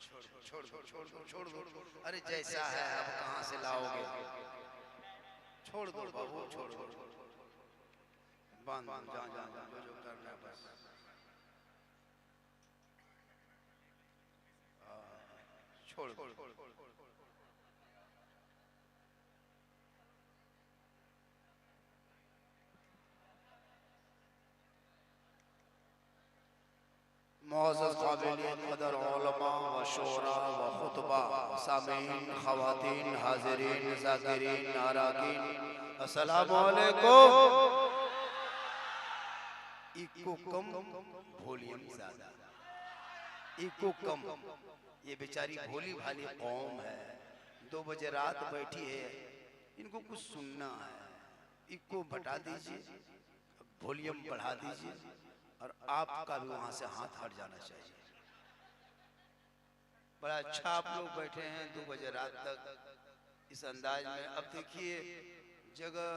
छोड़ दो छोड़ दो छोड़ दो छोड़ दो। अरे जैसा है अब कहाँ से लाओगे, छोड़ दो बाबू छोड़ दो, बांध जा जा जो जो करना है बस। छोड़ दो। मौजूद काबिलियत कदर उलमा व शोरा व खुतबा सामीन ख़वातीन हाज़िरीन ज़ाकिरीन अराकीन अस्सलामु अलैकुम। इको कम वॉल्यूम ज़्यादा, इको कम। ये बेचारी भोली भाली कौम है, 2 बजे रात बैठी है, इनको कुछ सुनना है। इको घटा दीजिए, वॉल्यूम बढ़ा दीजिए और आपका भी वहां से हाथ हट जाना चाहिए। बड़ा अच्छा आप लोग बैठे हैं 2 बजे रात तक इस अंदाज में। अब देखिए जगह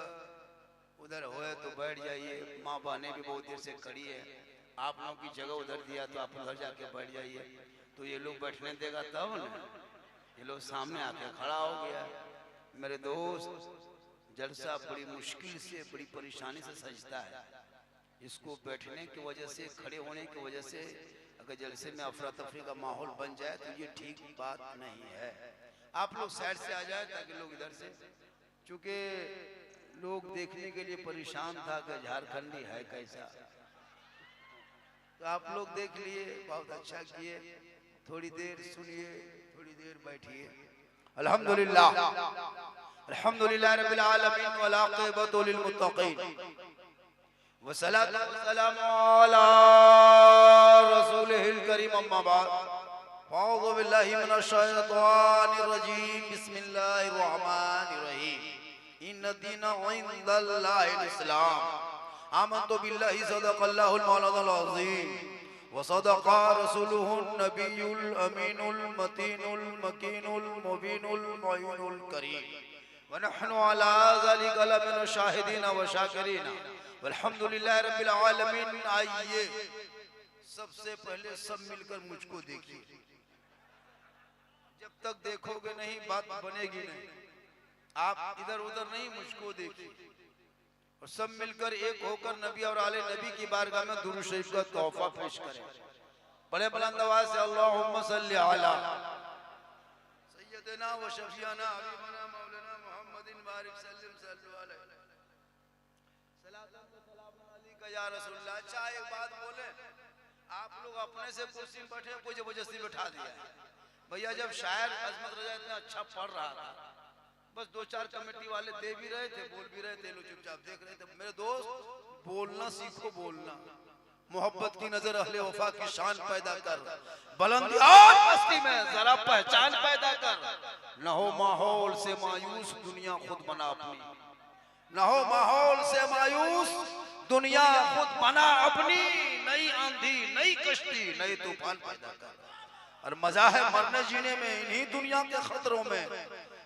उधर होए तो बैठ जाइए, माँ बहनें भी बहुत देर से खड़ी है, आप लोगों की जगह उधर दिया तो आप उधर जाके बैठ जाइए। तो ये लोग बैठने देगा तब ना, ये लोग सामने आके खड़ा हो गया। मेरे दोस्त जलसा बड़ी मुश्किल से बड़ी परेशानी से सजता है, इसको बैठने की वजह से खड़े होने की वजह से अगर जलसे में अफरा तफरी का माहौल बन जाए तो ये ठीक बात नहीं है। आप लोग साइड से आ जाए ताकि लोग इधर से, चूंकि लोग देखने के लिए परेशान था कि झारखंडी है कैसा, तो आप लोग देख लिए, बहुत अच्छा किए। थोड़ी देर सुनिए, थोड़ी देर बैठिए। अल्हम्दुलिल्लाह अल्हम्दुलिल्लाह रब्बिल आलमीन वल आक़िबतु लिल मुत्तक़ीन वस्सलातु वस्सलामु अला रसूलिहिल करीम अम्मा बाद। अऊज़ु बिल्लाहि मिनश शैतानिर रजीम, बिस्मिल्लाहिर रहमानिर रहीम। इन्न दीना इंदल्लाहिल इस्लाम। आमन्तु बिल्लाहि सदक़ल्लाहुल मौलानाल अज़ीम व सदक़ा रसूलुहुन नबियुल अमीनुल मतीनुल मकीनुल मुबीनुल मुईनुल करीम व नहनु अला ज़ालिका लमिन शाहिदीन व शाकिरीन अल्हम्दुलिल्लाह रब्बिल आलमीन। आइए सबसे पहले सब मिलकर मुझको देखिए, जब तक देखोगे नहीं बात बनेगी नहीं। आप इधर उधर नहीं, मुझको देखिए और सब मिलकर एक होकर नबी और आले नबी की बारगाह में दुरूद शरीफ का तोहफा पेश करें। बड़े बुलंद आवाज से अल्लाहुम्मा सल्ली अला सय्यदना व शफीना हबीबना मौलाना मुहम्मदिन बारिक सल्लम सल्लु अलैहि या रसूलुल्लाह। अच्छा एक बात बोले, आप लोग अपने से कुर्सी में बैठे, कोई जबरदस्ती बैठा दिया भैया। जब शायर अजमत रजा इतना अच्छा पढ़ रहा था, बस 2-4 कमेटी वाले दे भी रहे थे, बोल भी रहे थे, लोग चुपचाप देख रहे थे। मेरे दोस्त बोलना सीखो, बोलना मोहब्बत की नजर अहले वफा की शान पैदा कर, बुलंदी और मस्ती में जरा पहचान पैदा कर। न हो माहौल से मायूस दुनिया खुद बना अपनी, न हो माहौल से मायूस दुनिया खुद बना अपनी। नई आंधी नई कश्ती नई तूफान पैदा कर। और मजा है मरने जीने में इन्हीं दुनिया के खतरों में,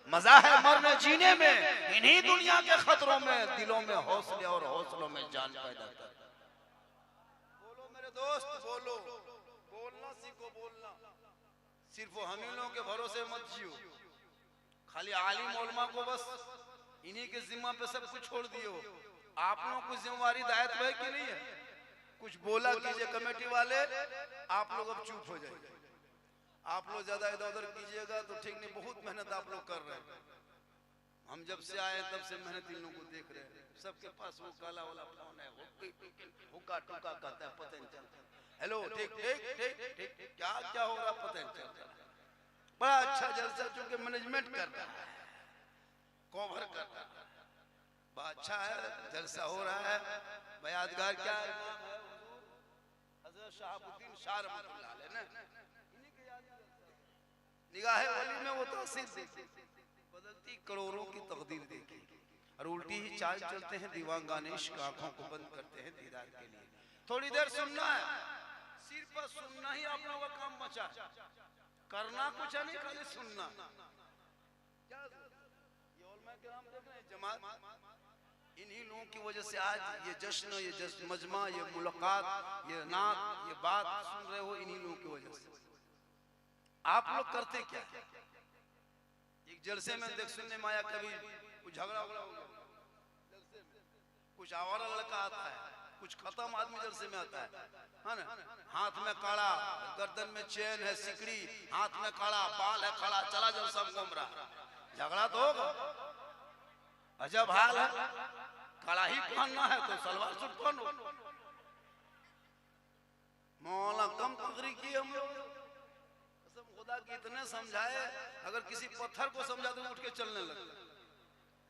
मजा है मरने जीने में इन्हीं दुनिया के खतरों में। दिलों में हौसले और हौसलों में जान पैदा कर। बोलो मेरे दोस्त, बोलो, बोलना सीखो, बोलना। सिर्फ हम ही लोगों के भरोसे मत जियो, खाली आलिम उलमा को बस इन्हीं के जिम्मा पे सब कुछ छोड़ दियो। आप लोगों को जिम्मेवारी दायित्व है कि नहीं है? कुछ बोला कीजिए कमेटी वाले, आप लोग अब चुप हो जाइए। आप लोग ज्यादा इधर उधर कीजिएगा तो ठीक नहीं। बहुत मेहनत आप लोग कर रहे हैं, हम जब से आए तब से मेहनत इन लोगों को देख रहे हैं। सबके पास वो काला वाला फोन है, हुक्का टुका कहता है, पता नहीं चलता। हेलो ठीक ठीक ठीक ठीक, क्या क्या हो रहा पता नहीं चलता। बड़ा अच्छा जलसा, चूंकि मैनेजमेंट कर रहा है, कवर कर रहा है, बड़ा अच्छा है, जलसा हो रहा है। बयादगार क्या है, हजरत शहाबुद्दीन शाह रहमतुल्लाह अलैह ने निगाहे वली में वो तासीर देखी, बदलती करोड़ों की तकदीर देखी। और उल्टी ही चाल चलते हैं दीवानगाने इश्क, आंखों को बंद करते हैं दीदार के लिए। थोड़ी देर सुनना है, सिर्फ सुनना ही आप लोगों का काम बचा, करना कुछ नहीं, खाली सुनना। क्या ये उलमा किराम देख रहे हैं, जमात इन्हीं लोगों की वजह से आज ये जश्न, ये मजमा, ये मुलाकात, ये नात, ये बात सुन रहे हो, इन्हीं लोगों की वजह से। आप लोग करते क्या? एक जलसे में देख सुनने में आया, कभी कुछ झगड़ा हो गया, कुछ आवारा लड़का आता है, कुछ खत्म आदमी जलसे में आता है ना, हाथ में काड़ा, गर्दन में चेन है, सिकड़ी, हाथ में काड़ा, बाल है खड़ा, चला जलसा घूम रहा, झगड़ा तो होगा। अजब हाल है, कड़ा ही पहनना है तो सलवार सूट पहनो। मौला कम तकरीर की हम लोग, कसम खुदा की इतने समझाए, अगर किसी पत्थर को समझा तो उठ के चलने लगता।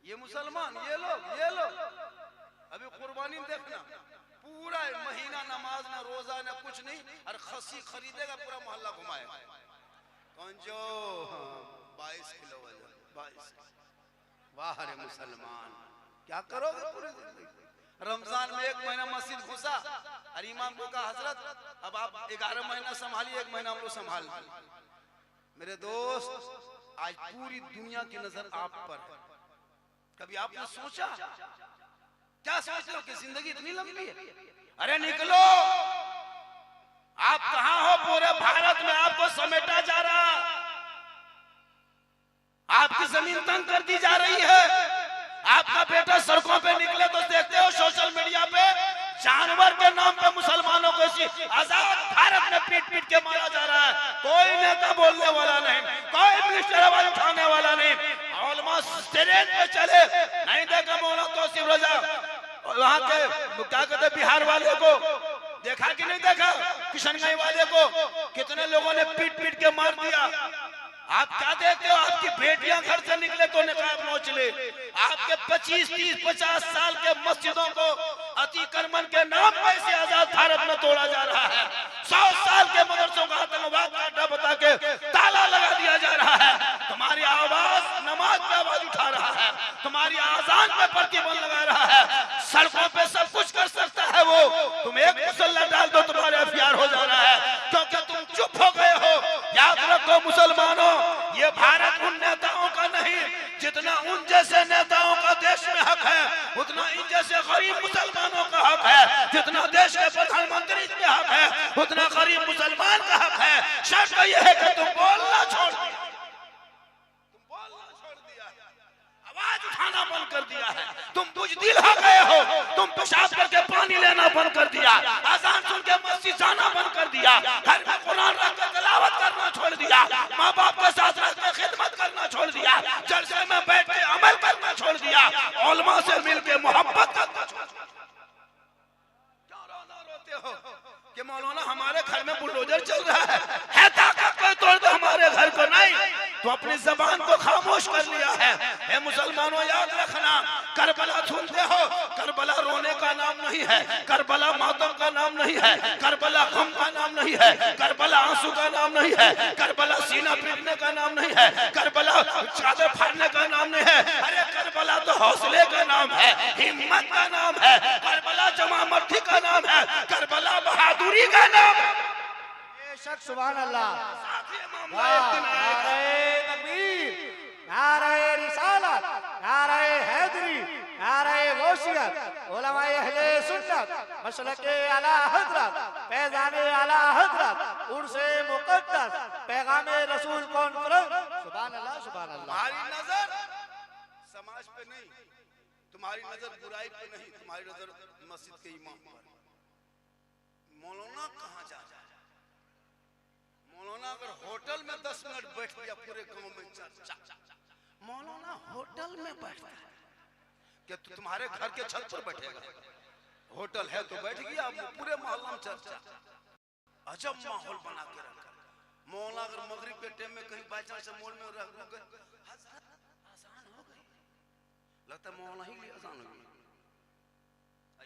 ये मुसलमान, ये लोग अभी कुर्बानी देखना, पूरा महीना नमाज ना रोजा ना कुछ नहीं, और खस्सी खरीदेगा पूरा मोहल्ला घुमाएगा। कौन जो 22 किलो वजन, 22। वाह रे मुसलमान, क्या करोगे पूरे जिंदगी? रमजान में 1 महीना मस्जिद घुसा और इमाम को कहा हजरत अब आप 11 महीना संभालिए, 1 महीना हम लोग संभाल। मेरे दोस्त, आज पूरी दुनिया की नजर आप पर है। कभी आपने सोचा, क्या सोचते हो कि जिंदगी इतनी लंबी है? अरे निकलो, आप कहां हो? पूरे भारत में आपको समेटा जा रहा, आपकी जमीन तंग कर दी जा रही है। आपका बेटा सड़कों पे निकले तो देखते हो सोशल मीडिया पे, जानवर के नाम पे मुसलमानों को आजाद भारत में पीट पीट के मारा जा रहा है। कोई नेता बोलने वाला नहीं, कोई मिनिस्टर आवाज उठाने वाला नहीं, ऑलमोस्ट ट्रेन पे चले। नहीं देखा मौलाना तौसीफ रजा वहां के क्या कहते बिहार वाले को देखा कि नहीं देखा? किशनगंज वाले को कितने लोगों ने पीट पीट के मार दिया। आप क्या देखते हो? आपकी बेटियां घर से निकले तो निकाब नोच ले। आपके 25, 30, 50 साल के मस्जिदों को अतिक्रमण के नाम पर से आजाद भारत में तोड़ा जा रहा है। 100 साल के मदरसों का आतंकवाद का अड्डा बता के ताला लगा दिया जा रहा है। तुम्हारी आवाज नमाज पे आवाज उठा रहा है, तुम्हारी आजान पे प्रतिबंध लगा रहा है। सड़कों पे सब कुछ कर सकता है वो, तुम एक मुसल्ला डाल दो तुम्हारे एफआईआर हो जा रहा है, क्योंकि तुम चुप हो गए हो। याद रखो मुसलमानों, ये भारत उन नेताओं का नहीं, जितना उन जैसे नेताओं का देश में हक है उतना इन जैसे गरीब मुसलमानों का हक है। जितना देश के प्रधानमंत्री पे हक है उतना गरीब मुसलमान का हक है। शर्त यह है कि तुम बोलना छोड़ दिया, आवाज उठाना बंद कर दिया है, तुम बुज़दिल हो गए हो, तुम पेशाब करके पानी लेना बंद कर दिया, अजान सुन के मस्जिद जाना बंद कर दिया, घर में कुरान रख के तिलावत करना छोड़ दिया, माँ बाप के साथ रह के खिदमत करना छोड़ दिया, जलसे में बैठ के अमल करना छोड़ दिया, उलमा से मिल के मोहब्बत करना छोड़ दिया। क्यों रोते हो कि मौलाना हमारे घर में बुलडोजर चल रहा है ताकत कोई तोड़ दो हमारे घर को? नहीं, तो अपनी जबान को खामोश कर लिया है। हे मुसलमानों, याद रखना, करबला सुनते हो, करबला रोने का नाम नहीं है, करबला मातम का नाम नहीं है, करबला गम का नाम नहीं है, करबला आंसू का नाम नहीं है, करबला सीना पीटने का नाम नहीं है, करबला चादर फाड़ने का नाम नहीं है। अरे करबला तो हौसले का नाम है, हिम्मत का नाम है, करबला जमामर्दी का नाम है, करबला बहादुरी का नाम है। सुभान अल्लाह, नारे तकबीर, नारे रिसालत, नारे हैदरी, नारे गौसियत, उलमाए अहले सुन्नत, मसलके आला हजरत, फैज़ाने आला हजरत, उर्से मुक़द्दस, पैगामे रसूल कॉन्फ्रेंस। सुभान अल्लाह, सुभान अल्लाह। तुम्हारी नजर समाज पे नहीं, तुम्हारी नजर बुराई पे नहीं, तुम्हारी नजर मस्जिद के इमाम पर। मौलाना कहाँ जा रहा है? मौलाना अगर होटल में 10 मिनट बैठ गया पूरे गांव में चर्चा। मौलाना होटल में बैठता है क्या? तुम्हारे घर के छत पर बैठेगा? होटल है तो बैठ गया, पूरे मोहल्ला में चर्चा। अजब माहौल बना के रखा। मौलाना अगर मगरिब के टाइम में कहीं बाई चांस मोल में रह गए, आसान हो गई, लगता है मौलाना ही आसान हो गई।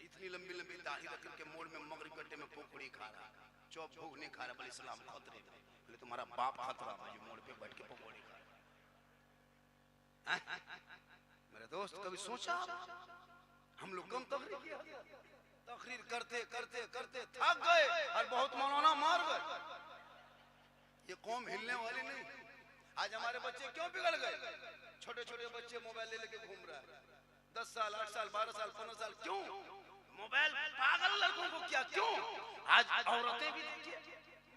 इतनी लंबी लंबी दाढ़ी रख के मोड़ में मगरिब के टाइम में पकौड़ी खा रहा, चौप भूख नहीं खा रहा, बोले इस्लाम खतरे में, बोले तुम्हारा बाप खतरा में जो मोड़ पे बैठ के पकौड़ी खा रहा। मेरे दोस्त, कभी सोचा हम लोग कम तकरीर करते करते करते थक गए और बहुत मौलाना मार गए। ये कौम हिलने वाली नहीं। आज हमारे बच्चे क्यों बिगड़ गए? छोटे छोटे बच्चे मोबाइल ले लेके घूम रहा है, 10 साल 8 साल 12 साल 15 साल। क्यों मोबाइल? पागल लड़कों को क्या? क्यों? आज औरतें भी देखिए,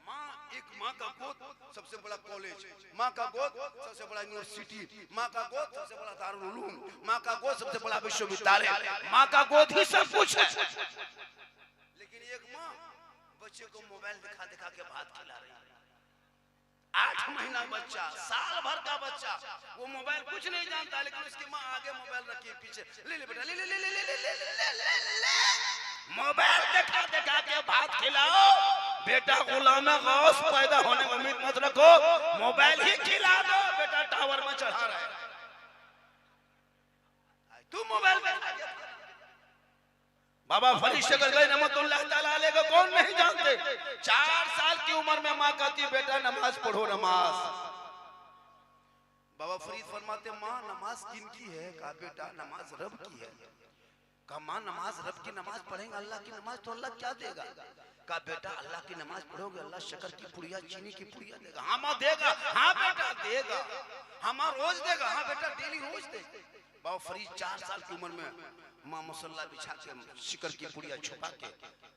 माँ एक माँ का गोद सबसे बड़ा कॉलेज, माँ का गोद सबसे बड़ा यूनिवर्सिटी, माँ का गोद सबसे बड़ा दारुल उलूम, माँ का गोद सबसे बड़ा विश्वविद्यालय, माँ का गोद ही सब कुछ है। लेकिन एक माँ बच्चे को मोबाइल दिखा दिखा के भात खिला रही है। 8 महीना बच्चा, साल भर का बच्चा, वो मोबाइल कुछ नहीं जानता, लेकिन उसकी माँ आगे मोबाइल रखी है पीछे, ले ले बेटा ले ले ले ले ले ले ले, मोबाइल दिखा दिखा के भात खिलाओ। बेटा गुलाम गौस पैदा होने में उम्मीद मत रखो, मोबाइल ही खिला दो, बेटा टावर में चढ़ा रहे तू मोबाइल में। बाबा फरीद शेख गए रहमतुल्लाह ताला अलैह को कौन नहीं जानते। 4 साल की उम्र में माँ कहती बेटा नमाज पढ़ो नमाज। बाबा फरीद फरमाते माँ नमाज किनकी है? कहा बेटा नमाज रब की है। कहा माँ नमाज रब की नमाज पढ़ेंगे, अल्लाह की नमाज तो अल्लाह क्या देगा? कहा बेटा अल्लाह की नमाज पढ़ोगे अल्लाह शक्कर की पुड़िया चीनी की पुड़िया देगा। हाँ माँ देगा, हाँ बेटा देगा, हाँ माँ रोज देगा, हाँ बेटा डेली रोज देगा। बाबा फरीद 4 साल की उम्र में माँ मुसल्ला बिछा के शिकर की पुड़िया छुपा के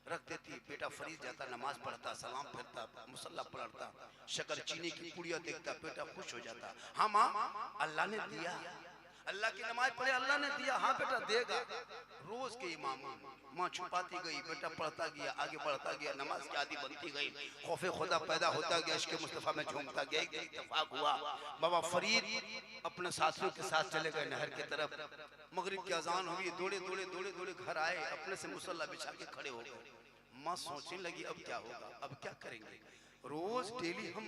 रख देती, बेटा फरीद जाता नमाज पढ़ता, सलाम फिरता, मुसल्ला पलटता, शक्कर चीनी की पुड़िया देखता, बेटा खुश हो जाता। हाँ माँ अल्लाह ने दिया, अल्लाह की नमाज पढ़े अल्लाह ने दिया, हाँ बेटा देगा। रोज के इमाम माँ छुपाती गई, बेटा पढ़ता गया, आगे बढ़ता गया, नमाज की आदि बनती गई, खौफे खुदा पैदा होता गया, इश्क़ मुस्तफ़ा में झूमता गया। एक इत्तेफाक हुआ, बाबा फरीद अपने साथियों के साथ चले गए नहर की तरफ। मगरिब की अजान हुई, दौड़े दौड़े दौड़े दौड़े घर आए, अपने से मुसल्ला बिछा के खड़े हो गए। माँ सोचने लगी अब क्या होगा, अब क्या करेंगे। रोज डेली हम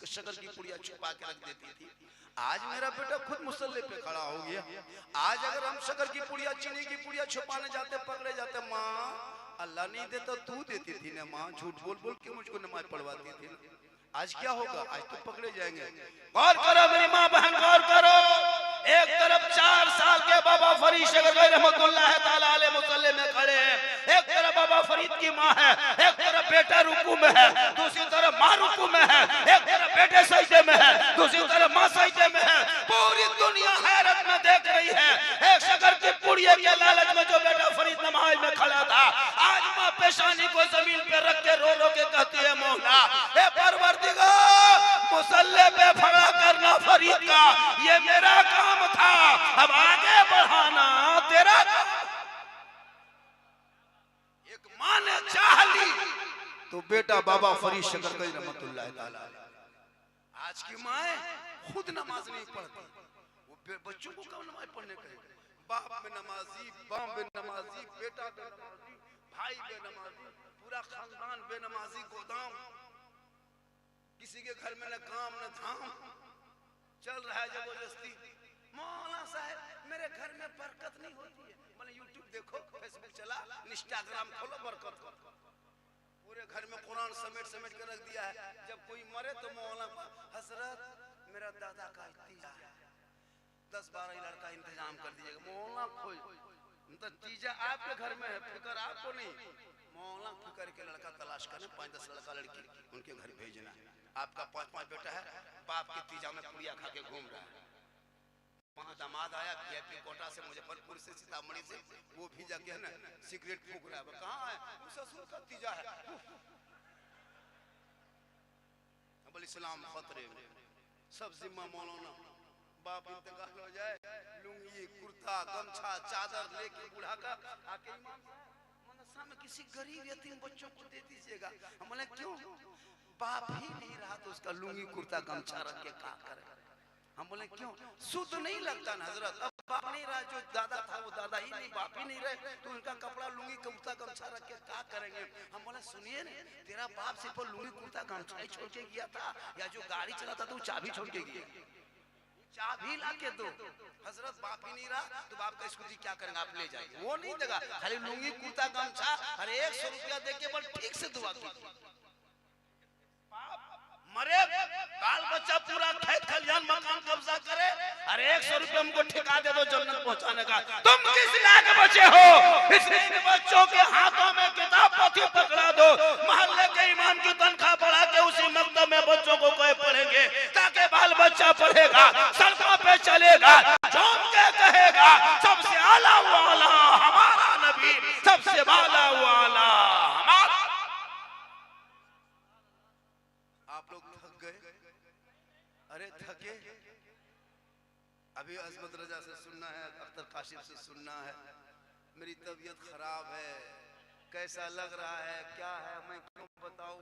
शक्कर की पुड़िया छुपा के रख देती थी, आज मेरा बेटा खुद मुसल्ले पे खड़ा हो गया। आज अगर हम शक्कर की पुड़िया चीनी की पुड़िया छुपाने जाते पकड़े जाते, माँ अल्लाह नहीं देता तू देती थी ना माँ, झूठ बोल बोल के मुझको नमाज पढ़वाती थी ना। आज क्या होगा, आज तो पकड़े जाएंगे। गौर करो मेरी माँ बहन, गौर करो। एक तरफ 4 साल के बाबा फरीद शेख रहमतुल्लाह ताला अलैह मुसल्ले में खड़े हैं, एक तरफ बाबा फरीद की माँ है, एक तरफ बेटा रुकू में है, दूसरी तरफ माँ रुकू में है, एक तरफ बेटे सजदे में है, दूसरी तरफ माँ सजदे में है। पूरी दुनिया हैरत में देख रही है। एक शक्कर की पुड़िया के लालच में जो बेटा फरीद नमाज में खड़ा था, आज माँ पेशानी को जमीन पे रख के रो रो के कहती है मौला हे परवरदिगार, मुसल्ले पे खड़ा करना फरीद का ये मेरा काम था, अब आगे बढ़ाना तेरा काम। एक माँ ने चाह ली तो बेटा बाबा फरीद शेख रहमतुल्लाह ताला। आज की माँ खुद नमाज नहीं पढ़ती, वो बच्चों को कब नमाज पढ़ने कहेगी। बाप में नमाजी, बाप में नमाजी, बेटा बेनमाजी, भाई बेनमाजी, पूरा खानदान बेनमाजी, गोदाम, किसी के घर में न काम न धाम, चल रहा है जबरदस्ती। मौलाना साहब मेरे घर में बरकत नहीं होती है। मैंने यूट्यूब देखो, फेसबुक चला, इंस्टाग्राम खोलो, बरकत हो। पूरे घर में कुरान समेट समेट कर रख दिया है। जब कोई मरे तो मौलाना हजरत मेरा दादा का तीजा है, 10-12 लड़का इंतजाम कर दीजिएगा। मौलाना खोज मतलब तीजा आपके घर में है, फिक्र आपको नहीं। मौलाना फिक्र के लड़का तलाश करें, 5-10 लड़का लड़की उनके घर भेजना। आपका 5-5 बेटा है, बाप के तीजा में पुड़िया खा के घूम रहा है। 5 दामाद आया वीआईपी कोटा से, मुजफ्फरपुर से, सीतामढ़ी से, वो भी जाके है ना सिगरेट फूंक रहा है। कहाँ है? ससुर का तीजा है। अब इस्लाम खतरे में, सब जिम्मा मौलाना। बाप इंतकाल हो जाए, लुंगी कुर्ता गमछा चादर लेके बूढ़ा का आके इमाम मदरसा में किसी गरीब यतीम बच्चों को दे दीजिएगा। हम बोले क्यों? बाप ही नहीं रहा तो उसका लुंगी कुर्ता गमछा रख के क्या करे। हम बोले क्यों? शुद्ध नहीं लगता ना हजरत। अब बाप नहीं रहा, जो दादा था वो दादा ही नहीं, बाप ही नहीं रहे तो उनका कपड़ा लुंगी कुर्ता गमछा रख के क्या करेंगे। हम बोले सुनिए ना, तेरा बाप सिर्फ लुंगी कुर्ता गमछा ही छोड़ के गया था, या जो गाड़ी चलाता था वो चाबी छोड़ के गया। चाबी ला के दो। हजरत बाप ही नहीं रहा तो बाप का स्कूटी क्या करेंगे, आप ले जाइए। वो नहीं देगा, खाली लुंगी कुर्ता गमछा, अरे 100 रुपया दे के बल ठीक से दुआ कीजिए। मरे बाल बच्चा पूरा खेत खलिहान मकान कब्जा करे, अरे 100 रुपया हमको ठिका दे दो जन्नत पहुंचाने का। तुम किस लायक बचे हो? इसलिए इन बच्चों के हाथों में किताब पोथी पकड़ा दो, मोहल्ले के इमाम की तनख्वाह बढ़ा के उसी मकतब में बच्चों को कोई पढ़ेंगे, ताकि बाल बच्चा पढ़ेगा, सड़कों पे चलेगा, झूम के कहेगा सबसे आला वाला हमारा नबी, सबसे वाला वाला हमारा। अभी अजमत रजा से सुनना है, अख्तर काशिफ से सुनना है। मेरी तबीयत खराब है, कैसा लग रहा है, क्या है, मैं क्यों बताऊं?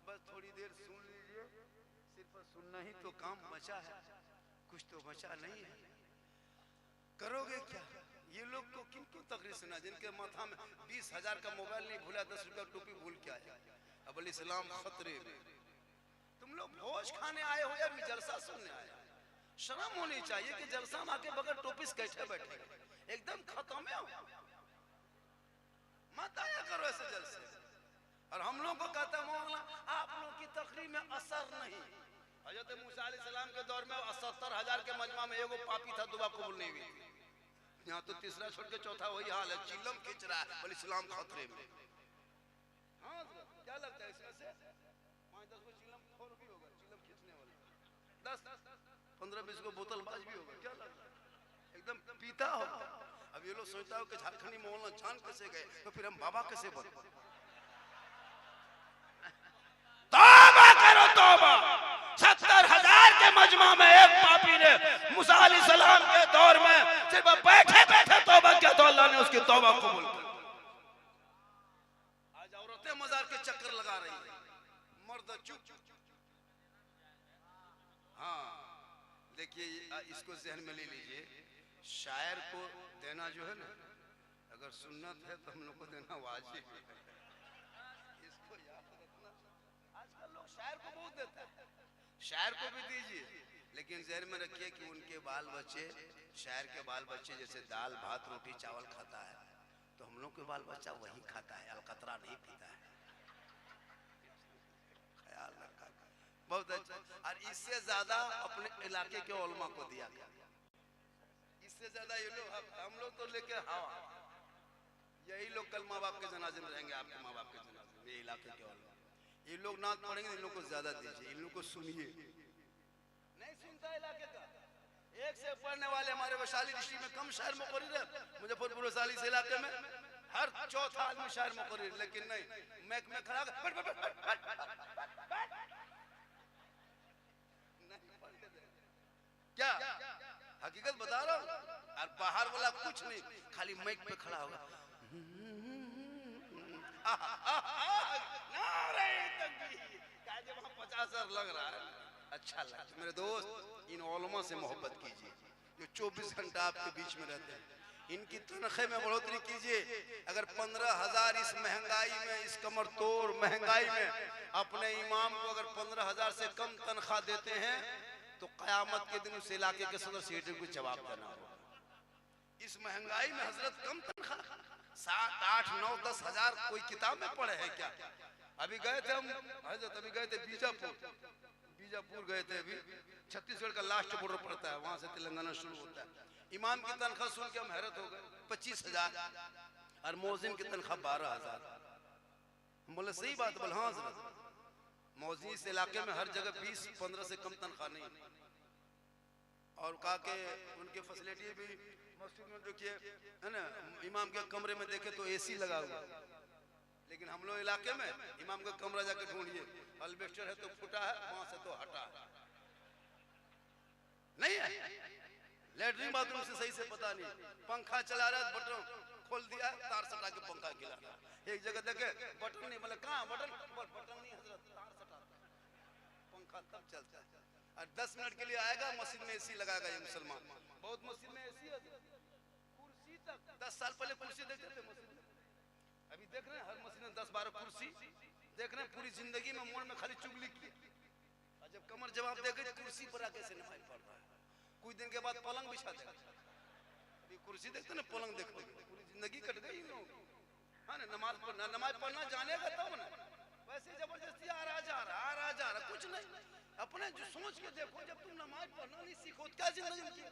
बस थोड़ी देर सुन लीजिए, सिर्फ सुनना ही तो काम बचा है, कुछ तो बचा नहीं है। करोगे क्या? ये लोग को किन क्यों तकरीर सुना, जिनके माथा में 20,000 का मोबाइल नहीं भूला, 10 रुपया टोपी भूल के आया। अब इस्लाम खतरे में। तुम लोग भोज खाने आए हो या जलसा सुनने आए? शर्म होनी चाहिए कि जलसा में आके बगैर टोपी से कैसे बैठे, एकदम खत्म है। मत आया करो ऐसे जलसे। और हम लोग को कहता मौलाना आप लोग की तकरीर में असर नहीं। हजरत मूसा अलैहिस्सलाम के दौर में 70,000 के मजमा में एगो पापी था, दुआ कबूल नहीं हुई थी। यहाँ तो तीसरा छोड़ के चौथा वही हाल है, चिल्लम खींच रहा है, बोले इस्लाम खतरे में। हाँ क्या लगता है इसमें से 5-10 को चिल्लम खोर भी होगा, चिल्लम खींचने वाला 10-15-20 को बोतलबाज भी होगा, क्या लगता है? एकदम पीता होगा। अब ये लोग सोचता हो कि झारखंडी मौलाना जान कैसे गए, तो फिर हम बाबा कैसे बने? तौबा करो तौबा। 70,000 के मजमा में एक पापी ने मूसा अलैहिस्सलाम के दौर में सिर्फ बैठे बैठे तौबा किया तो अल्लाह ने उसकी तौबा कबूल कर। आज औरतें मजार के चक्कर लगा रही है, मर्द चुप। हाँ देखिए, इसको जहन में ले लीजिए, शायर को देना जो है ना, अगर सुन्नत है तो हम लोग को देना वाजिब है, इसको याद रखना। आजकल लोग शायर को बहुत देते हैं, शायर को भी दीजिए, लेकिन जहन में रखिए कि उनके बाल बच्चे, शायर के बाल बच्चे जैसे दाल भात रोटी चावल खाता है, तो हम लोग के बाल बच्चा वही खाता है, अलकतरा नहीं पीता है। ख्याल रखा, बहुत अच्छा। और इससे ज्यादा अपने इलाके के उलमा को दिया गया, इससे ज्यादा ये लोग, हम लोग तो लेके हवा। यही लोग कल माँ बाप के जनाजे में रहेंगे, आपके माँ बाप के जनाजे में, ये इलाके के उलमा। ये लोग नात पढ़ेंगे, इन लोग को ज्यादा दीजिए, इन लोग को सुनिए। नहीं सुनता इलाके का, एक से पढ़ने वाले हमारे वैशाली डिस्ट्रिक्ट में कम शायर मुकर्रिर है, मुजफ्फरपुर वैशाली से इलाके में हर चौथा आदमी शायर मुकर्रिर, लेकिन नहीं, मैक में खड़ा क्या हकीकत बता रहा हूँ। और बाहर वाला कुछ नहीं, खाली माइक पे खड़ा होगा, वहां 50,000 लग रहा है, अच्छा लगता है। मेरे दोस्त, इन उलमा से मोहब्बत कीजिए जो 24 घंटा आपके बीच में रहते हैं। इनकी तनख्वाह में बढ़ोतरी कीजिए। अगर 15,000 इस महंगाई में, इस कमर तोड़ महंगाई में अपने इमाम को अगर 15,000 से कम तनख्वाह देते हैं तो कयामत के दिन उस इलाके के सदर सेक्रेटरी को जवाब देना होगा। इस महंगाई में हजरत कम तनख्वाह, 7, 8, 9, 10 हजार कोई किताब में पढ़े हैं क्या? अभी गए थे हम हजरत, अभी गए थे बीजापुर गए थे। अभी छत्तीसगढ़ का लास्ट बॉर्डर पड़ता है, वहां से तेलंगाना शुरू होता है। इमाम की तनख्वाह सुन के हम हैरत हो गए, 25,000 और मौजिन की तनख्वाह 12,000। हम बोले सही बात, बोले हाँ हजरत, मौजिन इस इलाके में हर जगह 20-15 से कम तनख्वाह नहीं। और कहा के उनके फैसिलिटी भी मस्जिद में देखिए है ना, इमाम के कमरे में देखे तो एसी लगा हुआ, लेकिन हम लोग इलाके में इमाम का कमरा जाके ढूंढिए, अल्बेस्टर है तो फूटा है, वहां से तो हटा है, नहीं है। लेटरिन बाथरूम से सही से पता नहीं, पंखा चला रहा है, बटन खोल दिया, तार सटा के पंखा गिरा। एक जगह देखे बटन नहीं, बोले कहाँ बटन, बटन नहीं हजरत, तार सटा पंखा तब चलता है। और 10 मिनट के लिए आएगा, मस्जिद में एसी लगाएगा ये मुसलमान। बहुत मस्जिद में एसी है, कुर्सी तक 10 साल पहले कुर्सी देखते थे मस्जिद में, अभी देख रहे हैं हर मस्जिद में 10-12 कुर्सी देख रहे हैं। पूरी जिंदगी में मोड़ में खाली चुगली की, और जब कमर जवाब दे गई कुर्सी पर आके से नमाज पढ़ रहा है। कुछ दिन के बाद पलंग बिछा देगा, अभी कुर्सी देखते ना, पलंग देखते, पूरी जिंदगी कट गई इन लोगों की। हाँ ना, नमाज पढ़ना जानेगा तब ना, वैसे जबरदस्ती आ रहा जा रहा कुछ नहीं। अपने जो सोच के देखो, जब तुम नमाज पढ़ना नहीं सीखो तो क्या जिंदगी में किया?